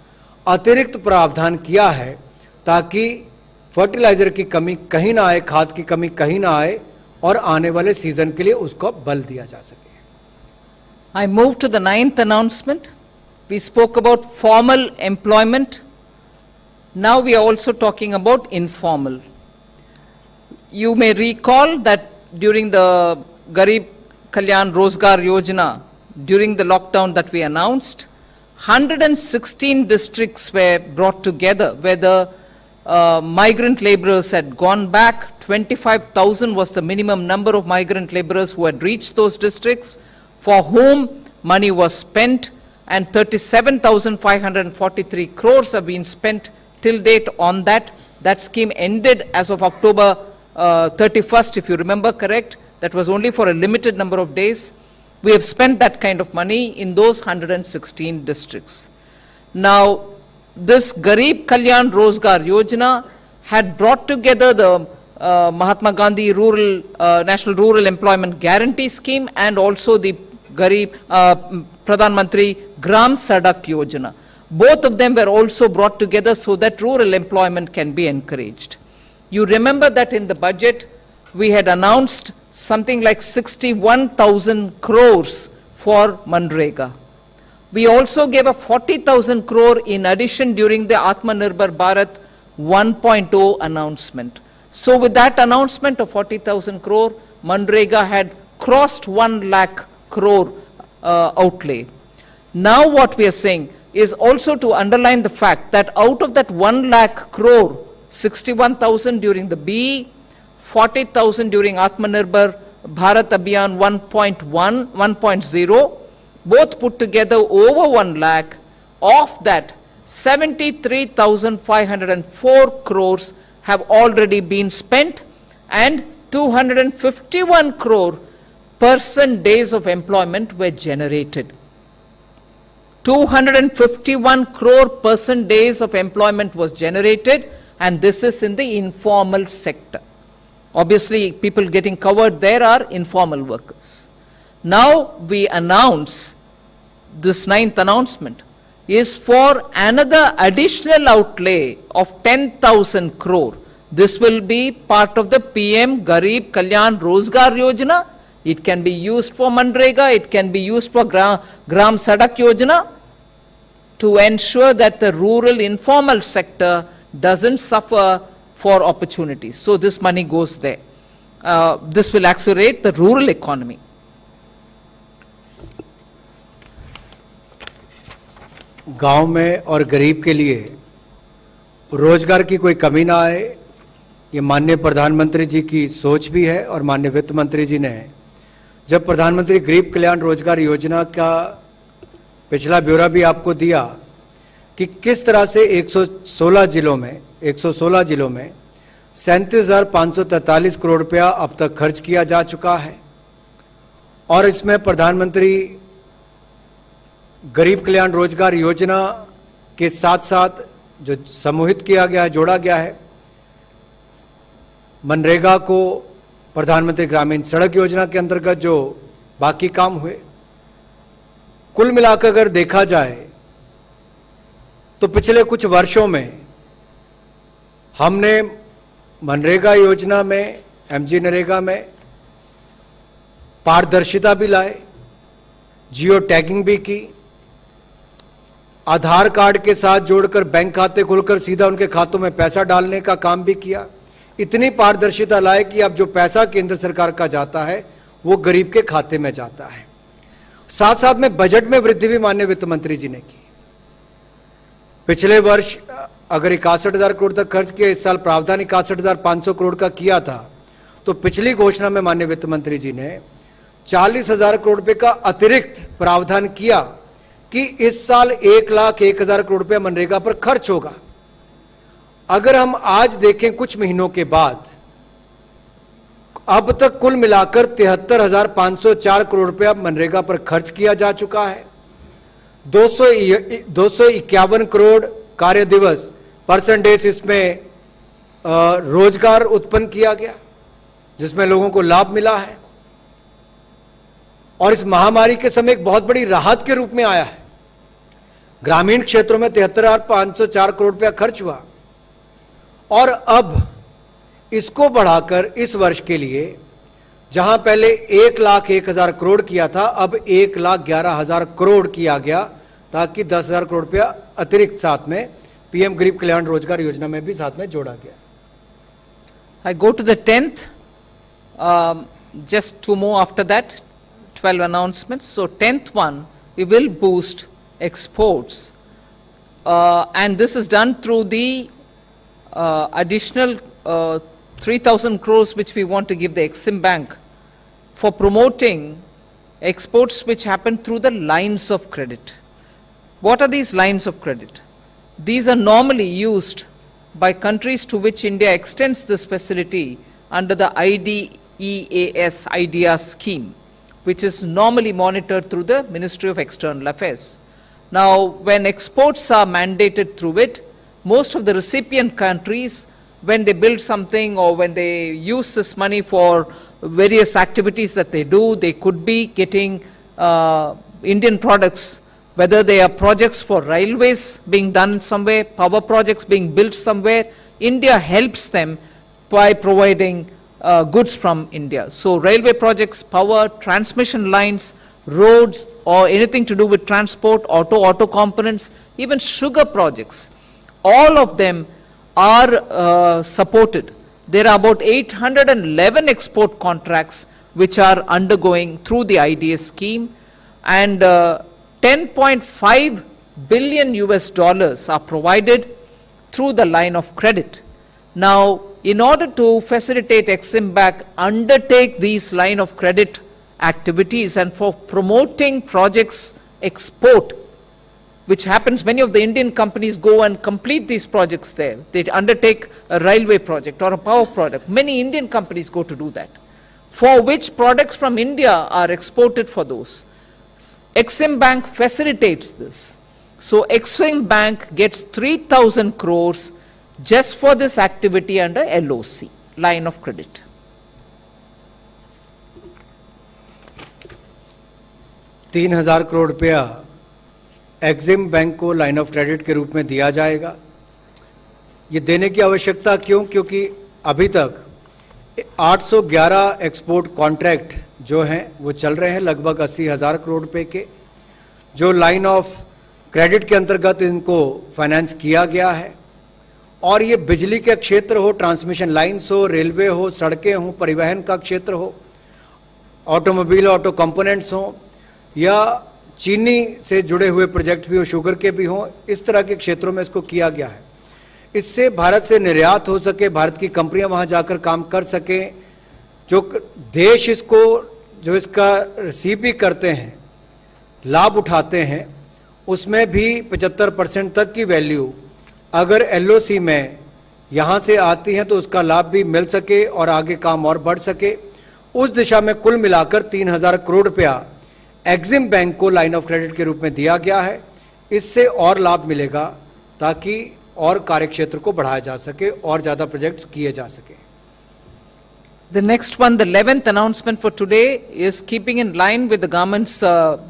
अतिरिक्त प्रावधान किया है, ताकि फर्टिलाइजर की कमी कहीं ना आए, खाद की कमी कहीं ना आए, और आने वाले सीजन के लिए उसको बल दिया जा सके। I move to the 9th announcement. We spoke about formal employment. Now we are also talking about informal. You may recall that during the Garib Kalyan Rozgar Yojana, during the lockdown that we announced, 116 districts were brought together where the migrant laborers had gone back. 25,000 was the minimum number of migrant laborers who had reached those districts, for whom money was spent, and 37,543 crores have been spent till date on that. That scheme ended as of October 31st, if you remember correct. That was only for a limited number of days. We have spent that kind of money in those 116 districts. Now, this Garib Kalyan Rozgar Yojana had brought together the Mahatma Gandhi National Rural Employment Guarantee Scheme and also the Garib Pradhan Mantri Gram Sadak Yojana. Both of them were also brought together so that rural employment can be encouraged. You remember that in the budget, we had announced something like 61,000 crores for Manrega. We also gave a 40,000 crore in addition during the Atmanirbhar Bharat 1.0 announcement. So with that announcement of 40,000 crore, Manrega had crossed 1 lakh crore outlay. Now what we are saying is also to underline the fact that out of that 1 lakh crore, 61,000 during the BE, 40,000 during Atmanirbhar Bharat Abhiyan 1.0, both put together over 1 lakh. Of that, 73,504 crores have already been spent, and 251 crore person days of employment were generated. 251 crore person days of employment was generated, and this is in the informal sector. Obviously, people getting covered there are informal workers. Now we announce, this 9th announcement is for another additional outlay of 10,000 crore. This will be part of the PM Garib Kalyan Rozgar Yojana. It can be used for Manrega, it can be used for Gram Sadak Yojana, to ensure that the rural informal sector doesn't suffer for opportunities. So this money goes there. This will accelerate the rural economy. गांव में और गरीब के लिए रोजगार की कोई कमी ना आए, ये माननीय प्रधानमंत्री जी की सोच भी है। और माननीय वित्त मंत्री जी ने जब प्रधानमंत्री गरीब कल्याण रोजगार योजना का पिछला ब्यौरा भी आपको दिया कि किस तरह से 116 जिलों में 37,543 करोड़ रुपया अब तक खर्च किया जा चुका है, और इसमें प्रधानमंत्री गरीब कल्याण रोजगार योजना के साथ साथ जो समूहित किया गया है, जोड़ा गया है, मनरेगा को प्रधानमंत्री ग्रामीण सड़क योजना के अंतर्गत जो बाकी काम हुए, कुल मिलाकर अगर देखा जाए तो पिछले कुछ वर्षों में हमने मनरेगा योजना में, एमजी नरेगा में पारदर्शिता भी लाए, जियो टैगिंग भी की, आधार कार्ड के साथ जोड़कर बैंक खाते खोलकर सीधा उनके खातों में पैसा डालने का काम भी किया। इतनी पारदर्शिता लाए कि अब जो पैसा केंद्र सरकार का जाता है वो गरीब के खाते में जाता है। साथ साथ में बजट में वृद्धि भी माननीय वित्त मंत्री जी ने की। पिछले वर्ष अगर 61,000 करोड़ तक खर्च किया, इस साल प्रावधान 61,500 करोड़ का किया था, तो पिछली घोषणा में माननीय वित्त मंत्री जी ने 40,000 करोड़ रुपए का अतिरिक्त प्रावधान किया कि इस साल 1,01,000 करोड़ रुपया मनरेगा पर खर्च होगा। अगर हम आज देखें कुछ महीनों के बाद, अब तक कुल मिलाकर 73,504 करोड़ रुपया मनरेगा पर खर्च किया जा चुका है। 251 करोड़ कार्य दिवस परसेंटेज इसमें रोजगार उत्पन्न किया गया, जिसमें लोगों को लाभ मिला है, और इस महामारी के समय एक बहुत बड़ी राहत के रूप में आया है। ग्रामीण क्षेत्रों में 73,504 करोड़ रुपया खर्च हुआ, और अब इसको बढ़ाकर इस वर्ष के लिए जहां पहले 1,01,000 करोड़ किया था, अब 1,11,000 करोड़ किया गया, ताकि 10,000 करोड़ रुपया अतिरिक्त साथ में पीएम गरीब कल्याण रोजगार योजना में भी साथ में जोड़ा गया। I go to the 10th, just two more after that, 12 announcements. So 10th one, we will boost exports, and this is done through the additional 3,000 crores which we want to give the Exim Bank for promoting exports which happen through the lines of credit. What are these lines of credit? These are normally used by countries to which India extends this facility under the IDEA scheme, which is normally monitored through the Ministry of External Affairs. Now, when exports are mandated through it, most of the recipient countries, when they build something or when they use this money for various activities that they do, they could be getting Indian products whether they are projects for railways being done somewhere, power projects being built somewhere, India helps them by providing goods from India. So railway projects, power, transmission lines, roads, or anything to do with transport, auto components, even sugar projects, all of them are supported. There are about 811 export contracts which are undergoing through the IDS scheme, and 10.5 billion US dollars are provided through the line of credit. Now, in order to facilitate Exim Bank undertake these line of credit activities and for promoting projects export, which happens, many of the Indian companies go and complete these projects there. They undertake a railway project or a power project. Many Indian companies go to do that, for which products from India are exported for those. Exim Bank facilitates this. So Exim Bank gets 3,000 crores just for this activity under LOC, line of credit. ₹3,000 crore रुपया Exim bank को line of credit के रूप में दिया जाएगा। ये देने की आवश्यकता क्यों? क्योंकि अभी तक 811 एक्सपोर्ट कॉन्ट्रैक्ट जो हैं वो चल रहे हैं, लगभग 80,000 करोड़ रुपए के, जो लाइन ऑफ क्रेडिट के अंतर्गत इनको फाइनेंस किया गया है। और ये बिजली के क्षेत्र हो, ट्रांसमिशन लाइन्स हो, रेलवे हो, सड़कें हो, परिवहन का क्षेत्र हो, ऑटोमोबाइल ऑटो कंपोनेंट्स हो, या चीनी से जुड़े हुए प्रोजेक्ट भी हो, शुगर के भी हों, इस तरह के क्षेत्रों में इसको किया गया है। इससे भारत से निर्यात हो सके, भारत की कंपनियां वहां जाकर काम कर सकें, जो देश इसको जो इसका रिसीव भी करते हैं, लाभ उठाते हैं, उसमें भी 75% तक की वैल्यू अगर LOC में यहाँ से आती है तो उसका लाभ भी मिल सके और आगे काम और बढ़ सके। उस दिशा में कुल मिलाकर 3,000 करोड़ रुपया एक्सिम बैंक को लाइन ऑफ क्रेडिट के रूप में दिया गया है। इससे और लाभ मिलेगा ताकि और कार्यक्षेत्र को बढ़ाया जा सके और ज़्यादा प्रोजेक्ट्स किए जा सके। The next one, the 11th announcement for today, is keeping in line with the government's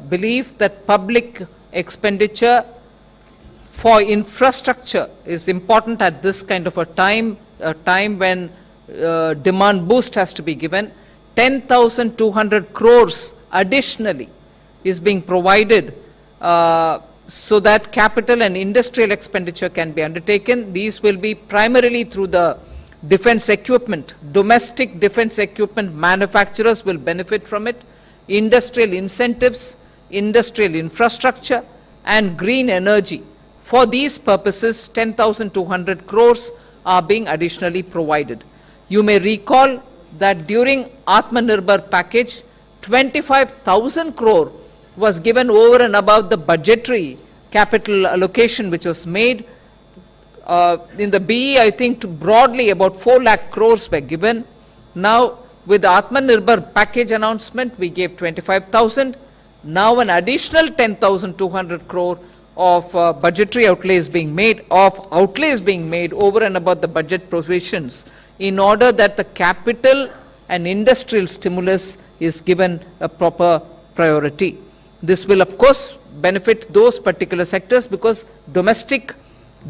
belief that public expenditure for infrastructure is important at this kind of a time when demand boost has to be given. 10,200 crores additionally is being provided so that capital and industrial expenditure can be undertaken. These will be primarily through the defense equipment. Domestic defense equipment manufacturers will benefit from it. Industrial incentives, industrial infrastructure, and green energy. For these purposes, 10,200 crores are being additionally provided. You may recall that during Atmanirbhar package, 25,000 crore was given over and above the budgetary capital allocation which was made. In the BE, I think broadly about 4 lakh crores were given. Now, with the Atmanirbhar package announcement, we gave 25,000. Now an additional 10,200 crore of budgetary outlays being made, over and above the budget provisions, in order that the capital and industrial stimulus is given a proper priority. This will of course benefit those particular sectors because domestic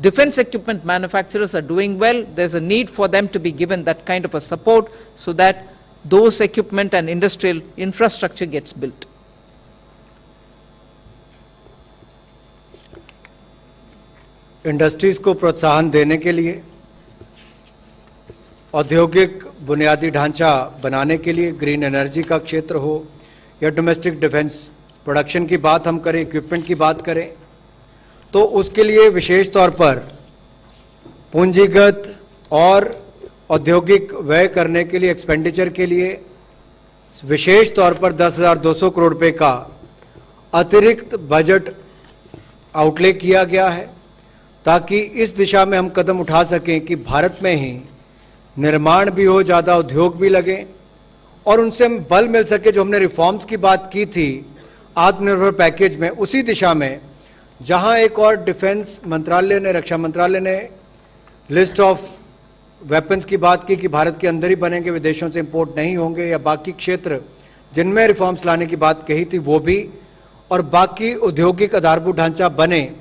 defense equipment manufacturers are doing well. There's a need for them to be given that kind of a support so that those equipment and industrial infrastructure gets built. Industries को प्रोत्साहन देने के लिए, औद्योगिक बुनियादी ढांचा बनाने के लिए, ग्रीन एनर्जी का क्षेत्र हो या डोमेस्टिक डिफेंस प्रोडक्शन की बात हम करें, इक्विपमेंट की बात करें, तो उसके लिए विशेष तौर पर पूंजीगत और औद्योगिक व्यय करने के लिए, एक्सपेंडिचर के लिए विशेष तौर पर 10,200 करोड़ रुपए का अतिरिक्त बजट आउटले किया गया है, ताकि इस दिशा में हम कदम उठा सकें कि भारत में ही निर्माण भी हो, ज़्यादा उद्योग भी लगे और उनसे हम बल मिल सके। जो हमने रिफॉर्म्स की बात की थी आत्मनिर्भर पैकेज में, उसी दिशा में जहां एक और डिफेंस मंत्रालय ने, रक्षा मंत्रालय ने लिस्ट ऑफ वेपन्स की बात की कि भारत के अंदर ही बनेंगे, विदेशों से इंपोर्ट नहीं होंगे, या बाकी क्षेत्र जिनमें रिफॉर्म्स लाने की बात कही थी वो भी, और बाकी औद्योगिक आधारभूत ढांचा बने,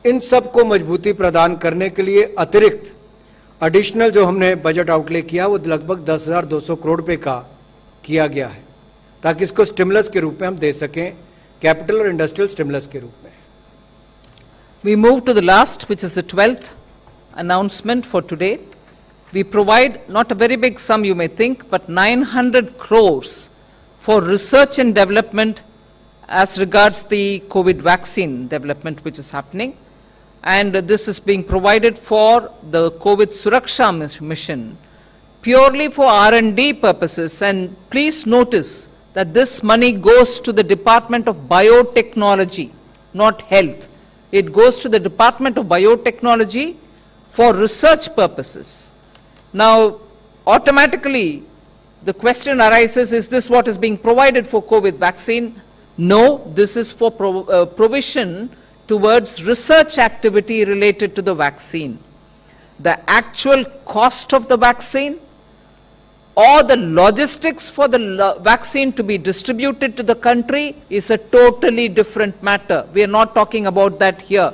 इन सब को मजबूती प्रदान करने के लिए अतिरिक्त एडिशनल जो हमने बजट आउटले किया वो लगभग 10,200 करोड़ रुपए का किया गया है, ताकि इसको स्टिमुलस के रूप में हम दे सकें, कैपिटल और इंडस्ट्रियल स्टिमुलस के रूप में। We move to the last, which is the 12th announcement for today. We provide not a very big sum, you may think, but 900 crores for research and development as regards the COVID vaccine development which is happening. And this is being provided for the COVID Suraksha mission, purely for R&D purposes. And please notice that this money goes to the Department of Biotechnology, not Health. It goes to the Department of Biotechnology for research purposes. Now, automatically, the question arises, is this what is being provided for COVID vaccine? No, this is for provision towards research activity related to the vaccine. The actual cost of the vaccine or the logistics for the vaccine to be distributed to the country is a totally different matter. We are not talking about that here.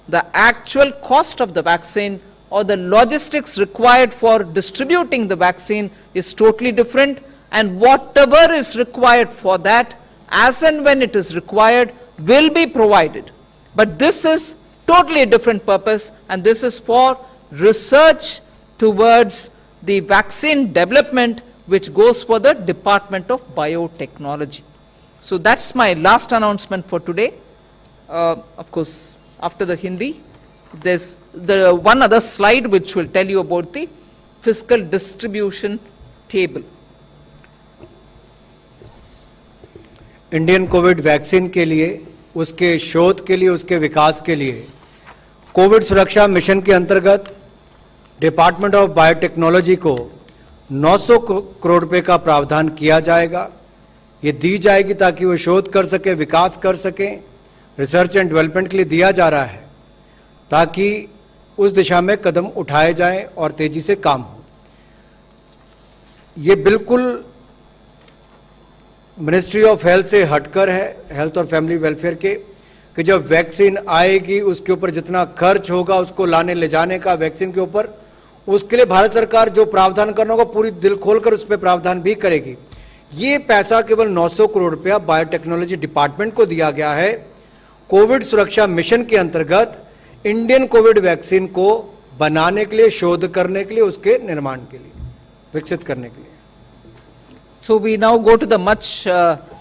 The actual cost of the vaccine or the logistics required for distributing the vaccine is totally different, and whatever is required for that, as and when it is required, will be provided. But this is totally a different purpose, and this is for research towards the vaccine development, which goes for the Department of Biotechnology. So that's my last announcement for today. Of course, after the Hindi, there's the one other slide which will tell you about the fiscal distribution table. Indian Covid vaccine के लिए, उसके शोध के लिए, उसके विकास के लिए Covid सुरक्षा मिशन के अंतर्गत डिपार्टमेंट ऑफ बायोटेक्नोलॉजी को 900 करोड़ रुपए का प्रावधान किया जाएगा। ये दी जाएगी ताकि वो शोध कर सके, विकास कर सके, रिसर्च एंड डेवलपमेंट के लिए दिया जा रहा है ताकि उस दिशा में कदम उठाए जाएं और तेजी से काम हो। ये बिल्कुल मिनिस्ट्री ऑफ हेल्थ से हटकर है, हेल्थ और फैमिली वेलफेयर के, कि जब वैक्सीन आएगी उसके ऊपर जितना खर्च होगा उसको लाने ले जाने का वैक्सीन के ऊपर, उसके लिए भारत सरकार जो प्रावधान करना होगा पूरी दिल खोलकर उस पर प्रावधान भी करेगी। ये पैसा केवल 900 करोड़ रुपया बायोटेक्नोलॉजी डिपार्टमेंट को दिया गया है कोविड सुरक्षा मिशन के अंतर्गत इंडियन कोविड वैक्सीन को बनाने के लिए, शोध करने के लिए, उसके निर्माण के लिए, विकसित करने के लिए। So we now go to the much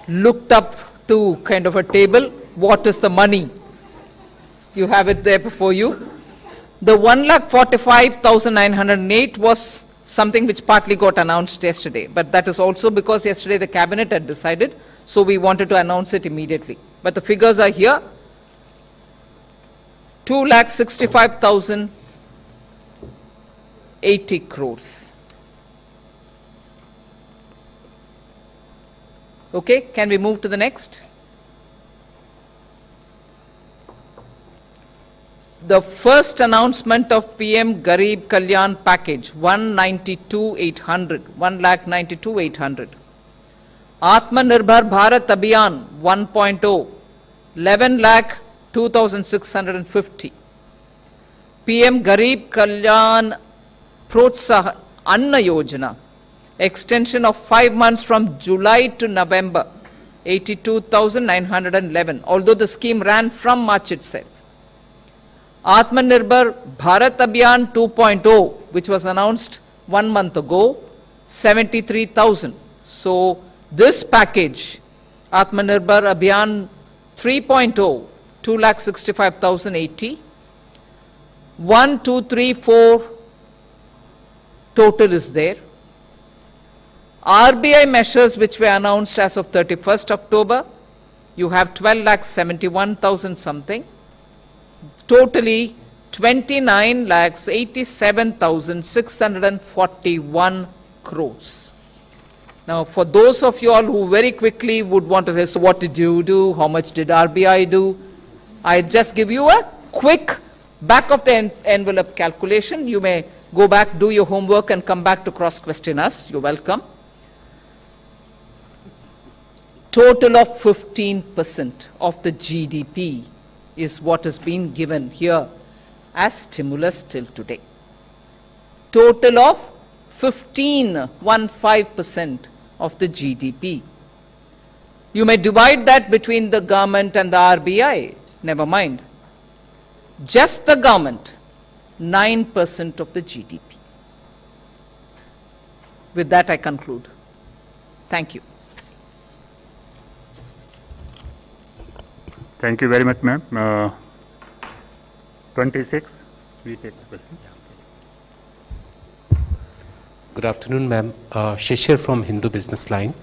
looked up to kind of a table. What is the money? You have it there before you. The 1,45,908 was something which partly got announced yesterday, but that is also because yesterday the cabinet had decided, so we wanted to announce it immediately. But the figures are here. 2,65,080 crores. Okay, can we move to the next? The first announcement of PM Garib Kalyan package, 192,800, 1,92,800. Atmanirbhar Bharat Abhiyan 1.0, 11,02,650. PM Garib Kalyan Protsahan Anna Yojana, extension of 5 months from July to November, 82,911, although the scheme ran from March itself. Atmanirbhar Bharat Abhiyan 2.0, which was announced 1 month ago, 73,000. So this package, Atmanirbhar Abhiyan 3.0, 2,65,080. 1, 2, 3, 4 total is there. RBI measures which were announced as of 31st October, you have 12,71,000 something. Totally 29,87,641 crores. Now, for those of you all who very quickly would want to say, so what did you do? How much did RBI do? I just give you a quick back of the envelope calculation. You may go back, do your homework, and come back to cross-question us. You're welcome. total of 15% of the GDP is what has been given here as stimulus till today. Total of 15% of the GDP. You may divide that between the government and the RBI, never mind. Just the government, 9% of the GDP. With that, I conclude. Thank you. Thank you very much, ma'am. 26, we take the question. Good afternoon, ma'am. Shishir from Hindu Business Line.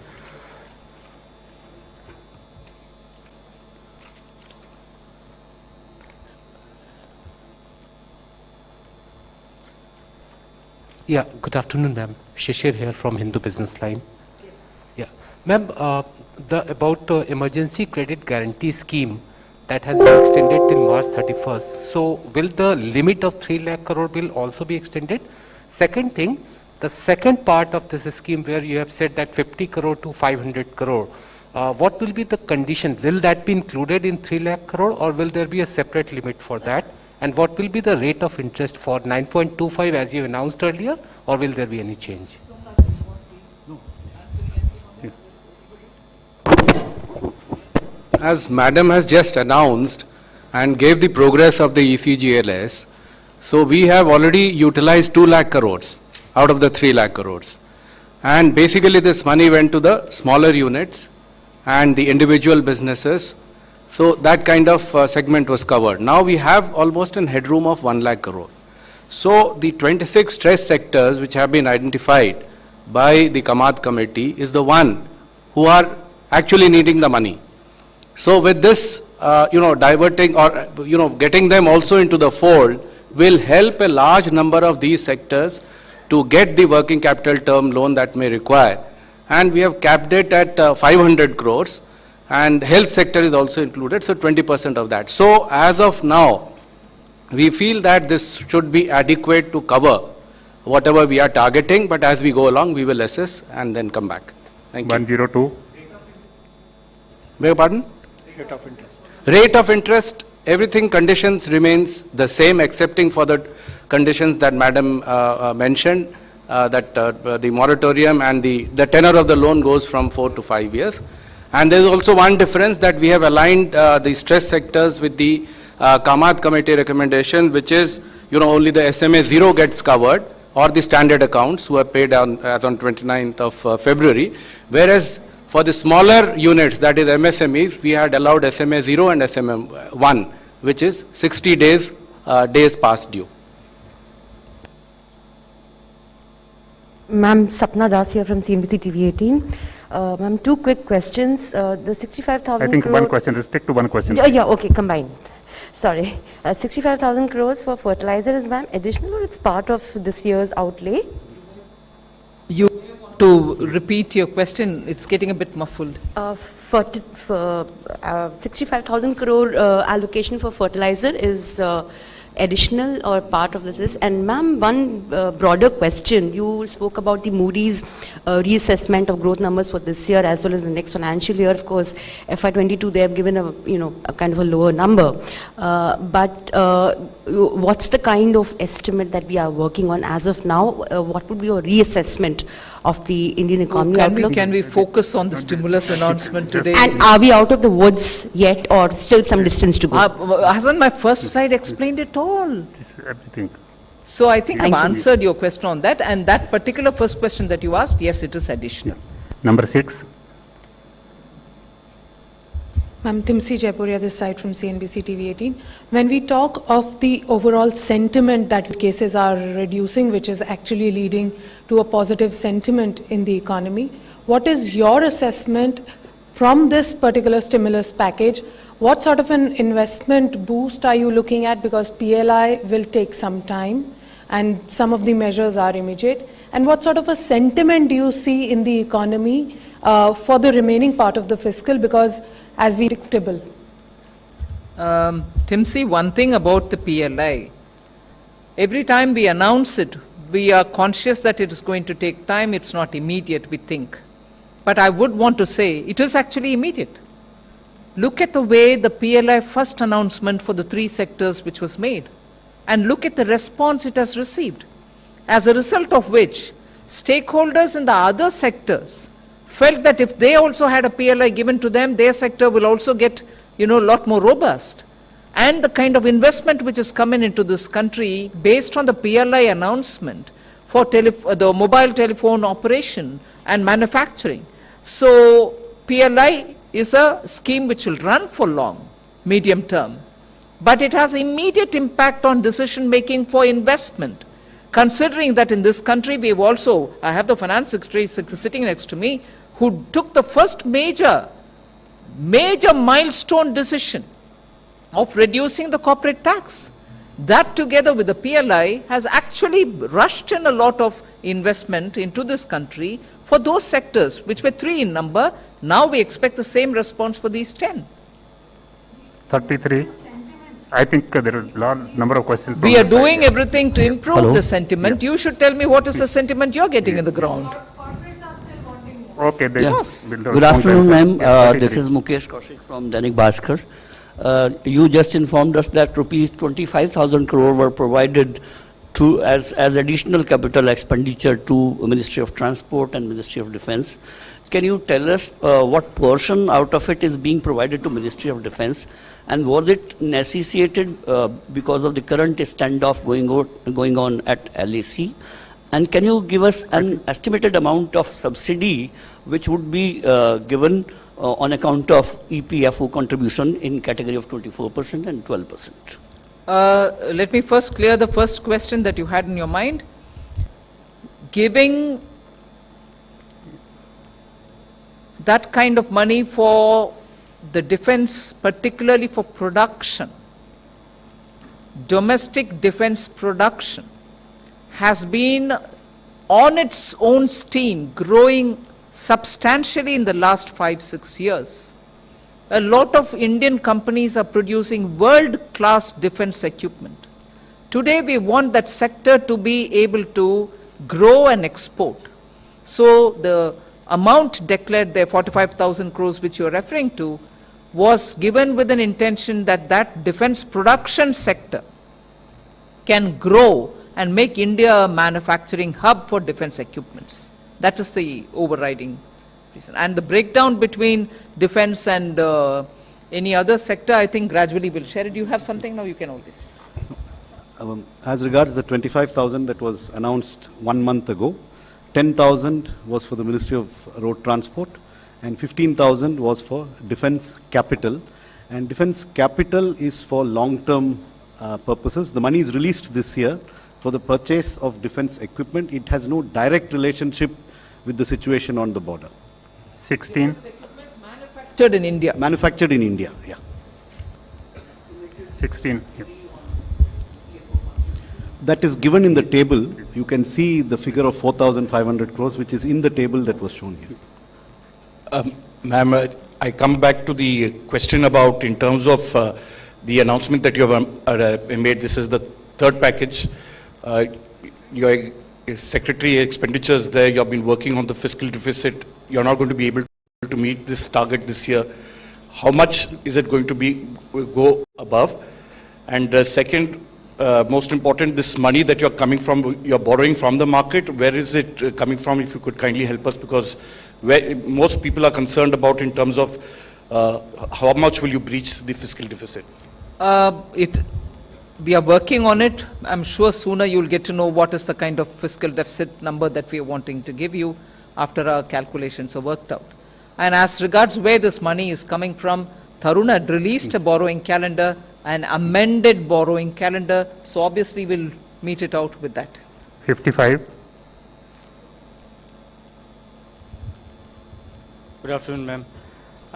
Yeah, good afternoon, ma'am. Shishir here from Hindu Business Line. Yes. Yeah, ma'am, about emergency credit guarantee scheme that has been extended till March 31st. So will the limit of 3 lakh crore will also be extended? Second thing, the second part of this scheme where you have said that 50 crore to 500 crore, what will be the condition? Will that be included in 3 lakh crore or will there be a separate limit for that? And what will be the rate of interest for 9.25 as you announced earlier, or will there be any change? As Madam has just announced and gave the progress of the ECGLS, so we have already utilized 2 lakh crores out of the 3 lakh crores. And basically this money went to the smaller units and the individual businesses. So that kind of segment was covered. Now we have almost a headroom of 1 lakh crore. So the 26 stress sectors which have been identified by the Kamath committee is the one who are actually needing the money. So with this, diverting or, getting them also into the fold will help a large number of these sectors to get the working capital term loan that may require. And we have capped it at 500 crores. And health sector is also included, so 20% of that. So as of now, we feel that this should be adequate to cover whatever we are targeting, but as we go along, we will assess and then come back. Thank you. 102. Beg your pardon? Rate of interest. Rate of interest, everything conditions remains the same, excepting for the conditions that Madam mentioned, that the moratorium and the tenor of the loan goes from 4 to 5 years. And there is also one difference that we have aligned the stress sectors with the Kamath committee recommendation, which is, only the SMA 0 gets covered or the standard accounts who are paid as on 29th of February. Whereas for the smaller units, that is MSMEs, we had allowed SMA 0 and SMA 1, which is 60 days past due. Ma'am, Sapna Das here from CNBC TV 18. Ma'am, 2 quick questions. The 65,000 I think crore... one question, restrict to one question. Yeah, okay, combined. Sorry. 65,000 crores for fertilizer is, ma'am, additional or it's part of this year's outlay? You want to repeat your question? It's getting a bit muffled. 65,000 crore allocation for fertilizer is additional or part of this? And ma'am, one broader question. You spoke about the Moody's reassessment of growth numbers for this year as well as the next financial year. Of course, FY22 they have given a kind of a lower number. But what's the kind of estimate that we are working on as of now? What would be your reassessment of the Indian economy outlook? Can we focus on the stimulus announcement today? And are we out of the woods yet or still some distance to go? Hasn't my first slide explained it all? It's everything. So I think I've answered your question on that, and that particular first question that you asked, yes, it is additional. Number 6. Ma'am, Timsi Jaipuria, this side from CNBC TV 18. When we talk of the overall sentiment that cases are reducing, which is actually leading to a positive sentiment in the economy, what is your assessment from this particular stimulus package? What sort of an investment boost are you looking at? Because PLI will take some time and some of the measures are immediate. And what sort of a sentiment do you see in the economy for the remaining part of the fiscal? Because as we predictable. Timsi, one thing about the PLI, every time we announce it, we are conscious that it is going to take time, it's not immediate, we think. But I would want to say it is actually immediate. Look at the way the PLI first announcement for the 3 sectors which was made, and look at the response it has received. As a result of which, stakeholders in the other sectors felt that if they also had a PLI given to them, their sector will also get, a lot more robust. And the kind of investment which is coming into this country based on the PLI announcement for the mobile telephone operation and manufacturing. So PLI is a scheme which will run for long, medium term, but it has immediate impact on decision making for investment. Considering that in this country we have also, I have the finance secretary sitting next to me, who took the first major milestone decision of reducing the corporate tax. That together with the PLI has actually rushed in a lot of investment into this country for those sectors which were 3 in number. Now we expect the same response for these 10. 33. I think there are a large number of questions. We from are the side doing here. everything to improve the sentiment. You should tell me what is the sentiment you're getting in the ground. Okay, they Yes. will Good afternoon, ma'am. Yeah, This is Mukesh Kaushik from Dainik Bhaskar. You just informed us that rupees 25,000 crore were provided as additional capital expenditure to Ministry of Transport and Ministry of Defence. Can you tell us what portion out of it is being provided to Ministry of Defence, and was it necessitated because of the current standoff going on at LAC? And can you give us an estimated amount of subsidy which would be given on account of EPFO contribution in category of 24% and 12%? Let me first clear the first question that you had in your mind. Giving that kind of money for the defense, particularly for production, domestic defense production, has been on its own steam growing substantially in the last 5-6 years. A lot of Indian companies are producing world-class defense equipment. Today we want that sector to be able to grow and export. So the amount declared there, 45,000 crores which you are referring to, was given with an intention that that defense production sector can grow and make India a manufacturing hub for defense equipments. That is the overriding reason. And the breakdown between defense and any other sector, I think gradually we'll share it. Do you have something now? You can always. As regards the 25,000 that was announced 1 month ago, 10,000 was for the Ministry of Road Transport and 15,000 was for Defence Capital. And Defence Capital is for long-term purposes. The money is released this year for the purchase of defense equipment. It has no direct relationship with the situation on the border. 16. Manufactured in India. Manufactured in India, yeah. 16. Yeah. That is given in the table. You can see the figure of 4,500 crores, which is in the table that was shown here. Ma'am, I come back to the question about in terms of the announcement that you have made. This is the third package. Your secretary expenditures there, you have been working on the fiscal deficit. You're not going to be able to meet this target this year. How much is it going to go above? And second, most important, this money that you're borrowing from the market, where is it coming from? If you could kindly help us, because most people are concerned about in terms of how much will you breach the fiscal deficit? We are working on it. I'm sure sooner you'll get to know what is the kind of fiscal deficit number that we are wanting to give you after our calculations are worked out. And as regards where this money is coming from, Tarun had released a borrowing calendar, an amended borrowing calendar, so obviously we'll meet it out with that. 55. Good afternoon, ma'am.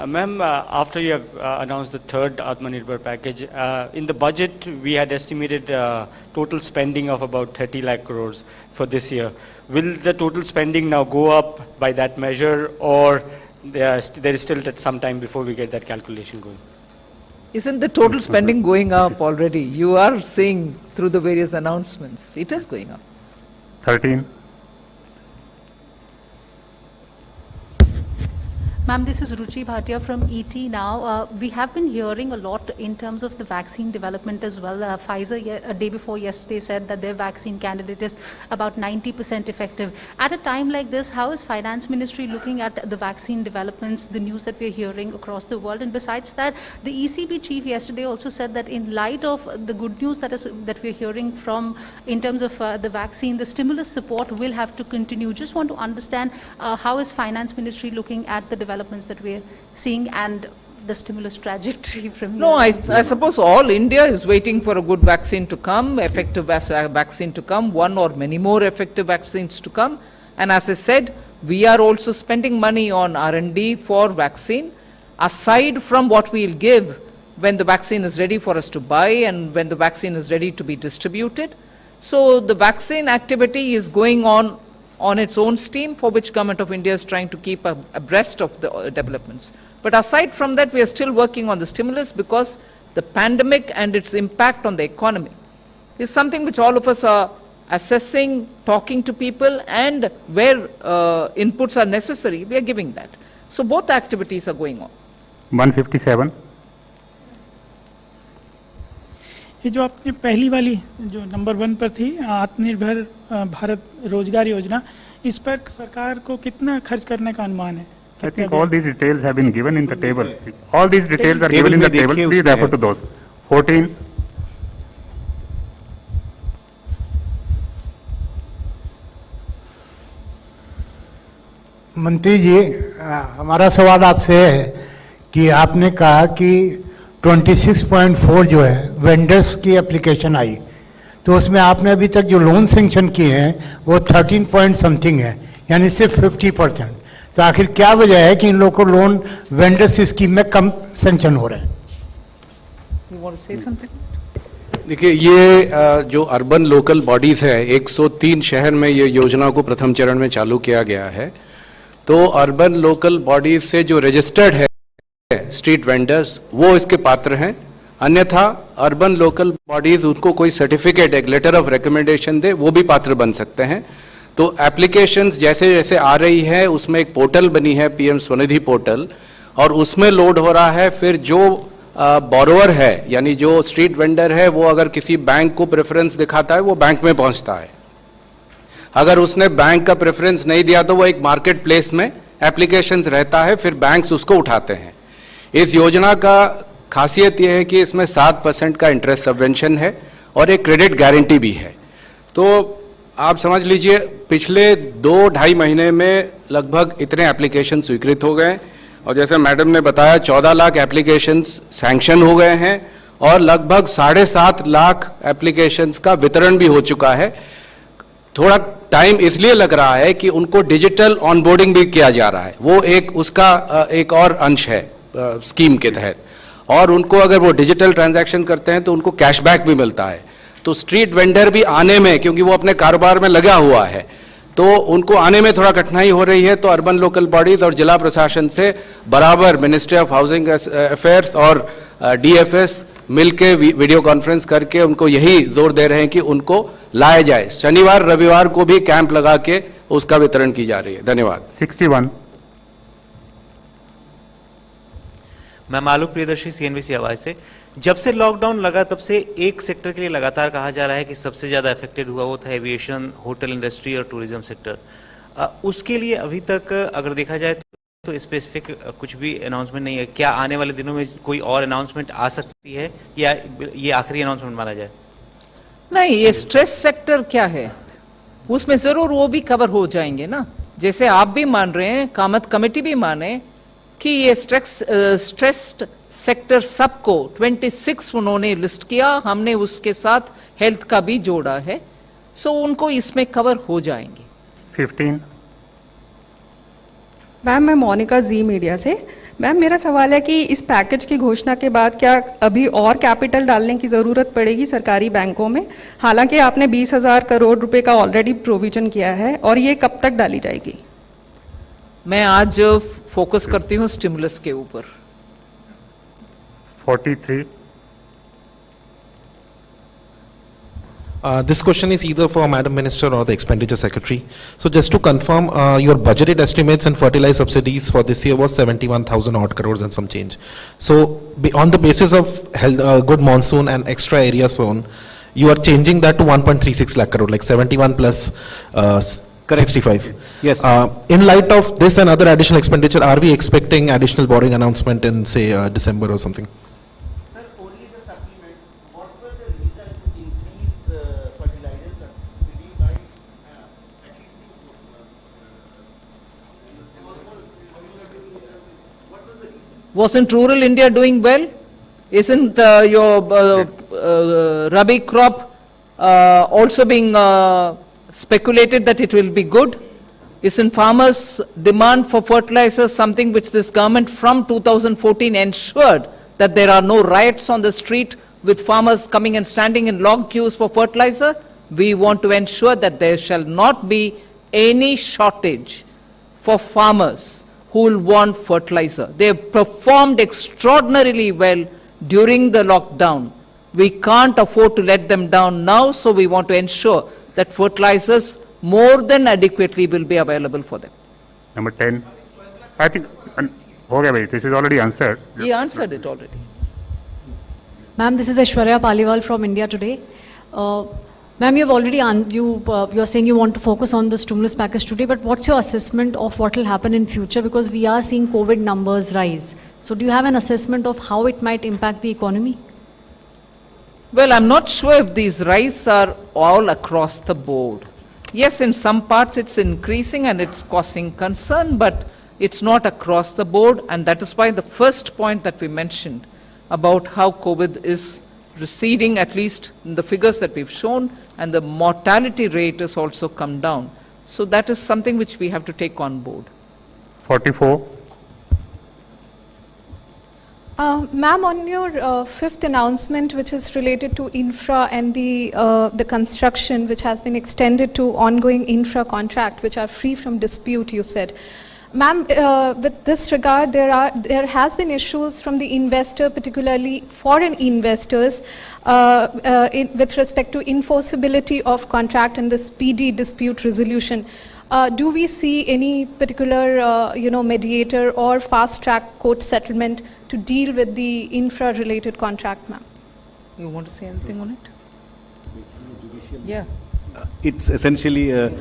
Ma'am, after you have announced the third Atmanirbhar package, in the budget we had estimated total spending of about 30 lakh crores for this year. Will the total spending now go up by that measure, or there is still some time before we get that calculation going? Isn't the total spending going up already? You are seeing through the various announcements. It is going up. 13. Ma'am, this is Ruchi Bhatia from ET now. We have been hearing a lot in terms of the vaccine development as well. Pfizer, a day before yesterday, said that their vaccine candidate is about 90% effective. At a time like this, how is Finance Ministry looking at the vaccine developments, the news that we're hearing across the world? And besides that, the ECB chief yesterday also said that in light of the good news that we're hearing from in terms of the vaccine, the stimulus support will have to continue. Just want to understand how is Finance Ministry looking at the developments that we're seeing and the stimulus trajectory from here? No, I suppose all India is waiting for a good vaccine to come, effective vaccine to come, one or many more effective vaccines to come. And as I said, we are also spending money on R&D for vaccine, aside from what we'll give when the vaccine is ready for us to buy and when the vaccine is ready to be distributed. So the vaccine activity is going on its own steam, for which Government of India is trying to keep abreast of the developments. But aside from that, we are still working on the stimulus, because the pandemic and its impact on the economy is something which all of us are assessing, talking to people, and where inputs are necessary, we are giving that. So both activities are going on. 157. ये जो आपने पहली वाली जो number 1 पर थी आत्मनिर्भर भारत रोजगार योजना, इस पर सरकार को कितना खर्च करने का अनुमान है? I think all these details have been given in the tables. All these details are given in the table. Please refer to those. 14. मंत्री जी, हमारा सवाल आपसे है कि आपने कहा कि 26.4 जो है वेंडर्स की एप्लीकेशन आई, तो उसमें आपने अभी तक जो लोन सेंक्शन किए हैं वो 13 पॉइंट समथिंग है, यानी सिर्फ 50%. तो आखिर क्या वजह है कि इन लोगों को लोन वेंडर्स स्कीम में कम सेंक्शन हो रहे हैं? देखिए, ये जो अर्बन लोकल बॉडीज है, 103 शहर में ये योजना को प्रथम चरण में चालू किया गया है. तो अर्बन लोकल बॉडीज से जो रजिस्टर्ड है स्ट्रीट वेंडर्स, वो इसके पात्र हैं. अन्यथा अर्बन लोकल बॉडीज उनको कोई सर्टिफिकेट, एक लेटर ऑफ रिकमेंडेशन दे, वो भी पात्र बन सकते हैं. तो एप्लीकेशंस जैसे जैसे आ रही है, उसमें एक पोर्टल बनी है, पीएम स्वनिधि पोर्टल, और उसमें लोड हो रहा है. फिर जो बोरोवर है, यानी जो स्ट्रीट वेंडर है, वो अगर किसी बैंक को प्रेफरेंस दिखाता है, वो बैंक में पहुंचता है. अगर उसने बैंक का प्रेफरेंस नहीं दिया तो वो एक मार्केट प्लेस में एप्लीकेशंस रहता है, फिर बैंक्स उसको उठाते हैं. इस योजना का खासियत यह है कि इसमें 7% का इंटरेस्ट सबवेंशन है और एक क्रेडिट गारंटी भी है. तो आप समझ लीजिए, पिछले 2-2.5 महीने में लगभग इतने एप्लीकेशन स्वीकृत हो गए, और जैसे मैडम ने बताया 14 लाख एप्लीकेशंस सैंक्शन हो गए हैं, और लगभग 7.5 लाख एप्लीकेशंस का वितरण भी हो चुका है. थोड़ा टाइम इसलिए लग रहा है कि उनको डिजिटल ऑनबोर्डिंग भी किया जा रहा है, वो एक उसका एक और अंश है स्कीम के तहत. और उनको अगर वो डिजिटल ट्रांजैक्शन करते हैं तो उनको कैशबैक भी मिलता है. तो स्ट्रीट वेंडर भी आने में, क्योंकि वो अपने कारोबार में लगा हुआ है, तो उनको आने में थोड़ा कठिनाई हो रही है. तो अर्बन लोकल बॉडीज और जिला प्रशासन से बराबर मिनिस्ट्री ऑफ हाउसिंग अफेयर्स और डीएफएस मिलके वीडियो कॉन्फ्रेंस करके उनको यही जोर दे रहे हैं कि उनको लाया जाए. शनिवार रविवार को भी कैंप लगा के उसका वितरण की जा रही है. धन्यवाद. 61. मैं मालूक प्रियदर्शी, सीएनबीसी आवाज से. जब से लॉकडाउन लगा तब से एक सेक्टर के लिए लगातार कहा जा रहा है कि सबसे ज्यादा अफेक्टेड हुआ वो था एविएशन, होटल इंडस्ट्री और टूरिज्म सेक्टर. उसके लिए अभी तक अगर देखा जाए तो स्पेसिफिक कुछ भी अनाउंसमेंट नहीं है. क्या आने वाले दिनों में कोई और अनाउंसमेंट आ सकती है, या ये आखिरी अनाउंसमेंट माना जाए? नहीं, ये स्ट्रेस सेक्टर क्या है, उसमें जरूर वो भी कवर हो जाएंगे ना. जैसे आप भी मान रहे हैं, कामत कमेटी भी माने कि ये स्ट्रेस्ड सेक्टर सबको 26 उन्होंने लिस्ट किया, हमने उसके साथ हेल्थ का भी जोड़ा है. सो उनको इसमें कवर हो जाएंगे. 15. मैम, मैं मोनिका जी मीडिया से. मैम, मेरा सवाल है कि इस पैकेज की घोषणा के बाद क्या अभी और कैपिटल डालने की ज़रूरत पड़ेगी सरकारी बैंकों में? हालांकि आपने 20,000 करोड़ रुपए का ऑलरेडी प्रोविजन किया है, और ये कब तक डाली जाएगी? मैं आज फोकस करती हूँ स्टिमुलस के ऊपर. 43. This question is either for Madam Minister or the Expenditure Secretary. So just to confirm, your budgeted estimates and fertilizer subsidies for this year was 71,000 odd crores and some change. So on the basis of good monsoon and extra area sown, you are changing that to 1.36 lakh crore, like 71 plus 65. Yes. In light of this and other additional expenditure, are we expecting additional borrowing announcement in, say, December or something? Wasn't rural India doing well? Isn't your Rabi crop also being speculated that it will be good? Isn't farmers' demand for fertilizers something which this government from 2014 ensured that there are no riots on the street with farmers coming and standing in long queues for fertilizer? We want to ensure that there shall not be any shortage for farmers who will want fertilizer. They have performed extraordinarily well during the lockdown. We can't afford to let them down now, so we want to ensure that fertilizers more than adequately will be available for them. Number 10. I think, okay, bhai, this is already answered. He answered it already. Ma'am, this is Aishwarya Paliwal from India Today. Ma'am, you have already, you're saying you want to focus on the stimulus package today, but what's your assessment of what will happen in future? Because we are seeing COVID numbers rise. So do you have an assessment of how it might impact the economy? Well, I'm not sure if these rise are all across the board. Yes, in some parts it's increasing and it's causing concern, but it's not across the board, and that is why the first point that we mentioned about how COVID is receding, at least in the figures that we've shown, and the mortality rate has also come down. So that is something which we have to take on board. 44. Ma'am, on your fifth announcement, which is related to infra and the construction, which has been extended to ongoing infra contract, which are free from dispute, you said. Ma'am, with this regard, there has been issues from the investor, particularly foreign investors, with respect to enforceability of contract and the speedy dispute resolution. Do we see any particular, mediator or fast-track court settlement to deal with the infra-related contract, ma'am? You want to say anything on it? Yeah. It's essentially, A,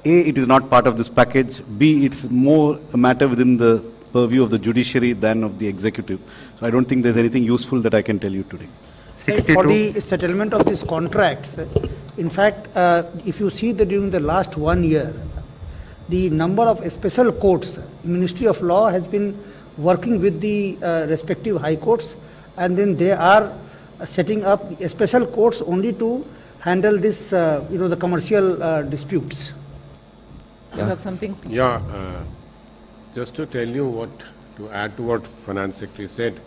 it is not part of this package. B, it's more a matter within the purview of the judiciary than of the executive. So I don't think there's anything useful that I can tell you today. For the settlement of these contracts, in fact, if you see that during the last 1 year, the number of special courts, Ministry of Law has been working with the respective high courts, and then they are setting up special courts only to handle this, the commercial disputes. You have something? Yeah, just to tell you to add to what Finance Secretary said,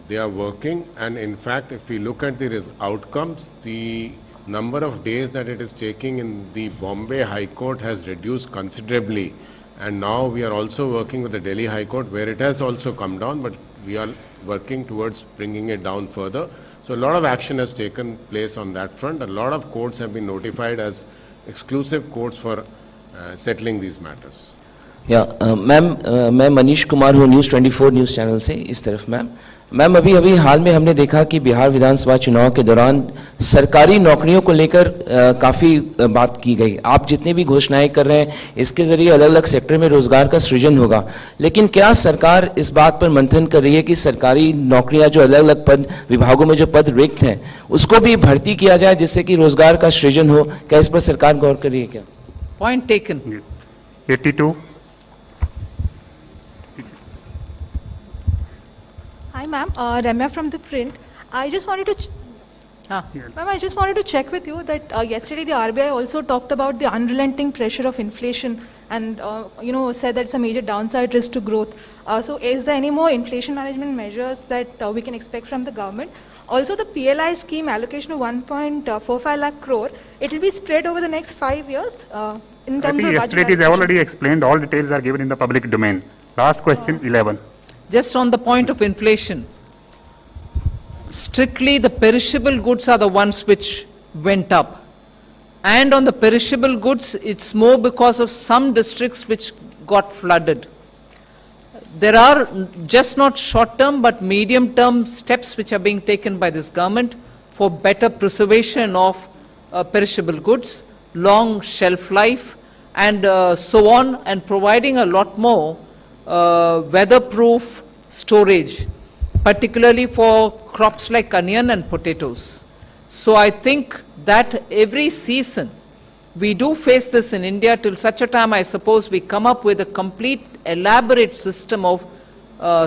they are working, and in fact, if we look at the outcomes, the number of days that it is taking in the Bombay High Court has reduced considerably, and now we are also working with the Delhi High Court, where it has also come down, but we are working towards bringing it down further. So a lot of action has taken place on that front. A lot of courts have been notified as exclusive courts for settling these matters. Ma'am मैं मनीष कुमार हूँ news 24 news channel से इस तरफ ma'am अभी हाल में हमने देखा कि बिहार विधानसभा चुनाव के दौरान सरकारी नौकरियों को लेकर काफ़ी बात की गई। आप जितनी भी घोषणाएं कर रहे हैं इसके ज़रिए अलग अलग सेक्टर में रोजगार का सृजन होगा, लेकिन क्या सरकार इस बात पर मंथन कर रही है कि सरकारी नौकरियां जो अलग अलग पद विभागों में जो पद रिक्त हैं उसको भी भर्ती किया जाए जिससे कि रोजगार का सृजन हो? क्या इस पर सरकार गौर कर रही है क्या? Point taken. 82. Hi, ma'am. Ramya from the print. I just wanted to. Ma'am, I just wanted to check with you that yesterday the RBI also talked about the unrelenting pressure of inflation and said that it's a major downside risk to growth. So, is there any more inflation management measures that we can expect from the government? Also, the PLI scheme allocation of 1.45 lakh crore, it will be spread over the next 5 years in terms I think of yesterday budget it is already explained. All details are given in the public domain. Last question, 11. Just on the point of inflation, strictly the perishable goods are the ones which went up. And on the perishable goods, it's more because of some districts which got flooded. There are just not short-term but medium-term steps which are being taken by this government for better preservation of perishable goods, long shelf life, and so on, and providing a lot more weatherproof storage, particularly for crops like onion and potatoes. So I think that every season, we do face this in India till such a time, I suppose, we come up with a complete, elaborate system of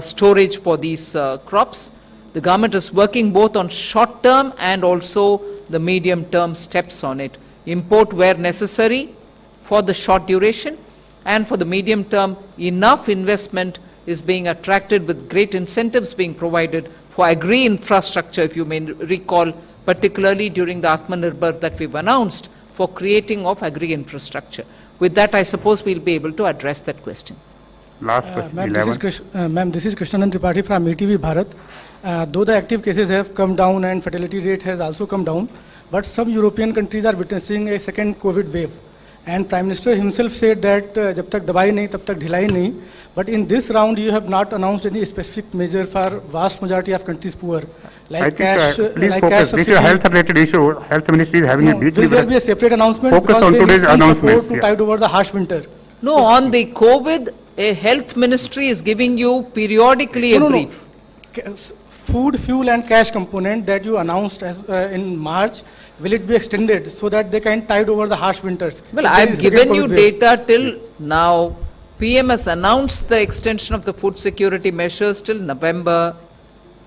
storage for these crops. The government is working both on short-term and also the medium-term steps on it. Import where necessary for the short duration, and for the medium-term, enough investment is being attracted with great incentives being provided for agri-infrastructure, if you may recall, particularly during the Atmanirbhar that we've announced for creating of agri-infrastructure. With that, I suppose we'll be able to address that question. Last question, Ma'am, 11. This is Krishnanand Tripathi from ETV Bharat. Though the active cases have come down and fatality rate has also come down, but some European countries are witnessing a second COVID wave. And Prime Minister himself said that jab tak dawaii nahi, tab tak dhilai nahi. But in this round, you have not announced any specific measure for vast majority of countries poor. Like I think, cash, please like focus. cash This is a health-related issue. Health Ministry is having a big. Will there be a separate announcement? Focus Because on they need today's some announcements. support to tide over the harsh winter. No, on the COVID, a health ministry is giving you periodically a brief. Food, fuel and cash component that you announced as, in March, will it be extended so that they can tide over the harsh winters? Well, I've given you data till now. PM has announced the extension of the food security measures till November.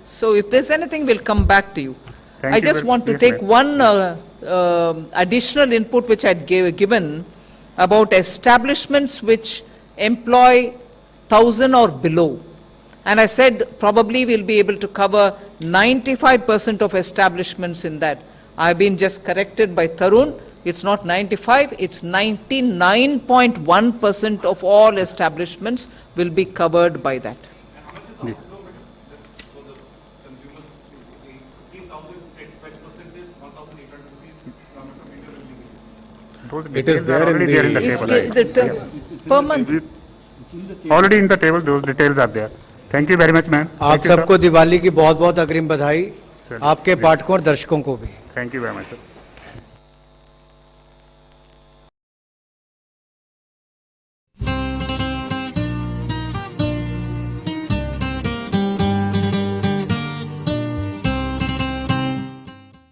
So if there's anything, we'll come back to you. I just want to take one additional input which I'd given about establishments which employ 1,000 or below. And I said probably we'll be able to cover 95% of establishments in that. I've been just corrected by Tarun. It's not 95, it's 99.1% of all establishments will be covered by that. It is there in the table. Per month. Already in the table, those details are there. Thank you very much, ma'am. आप सबको दिवाली की बहुत बहुत अग्रिम बधाई, आपके पाठकों और दर्शकों को भी. Thank you very much, sir.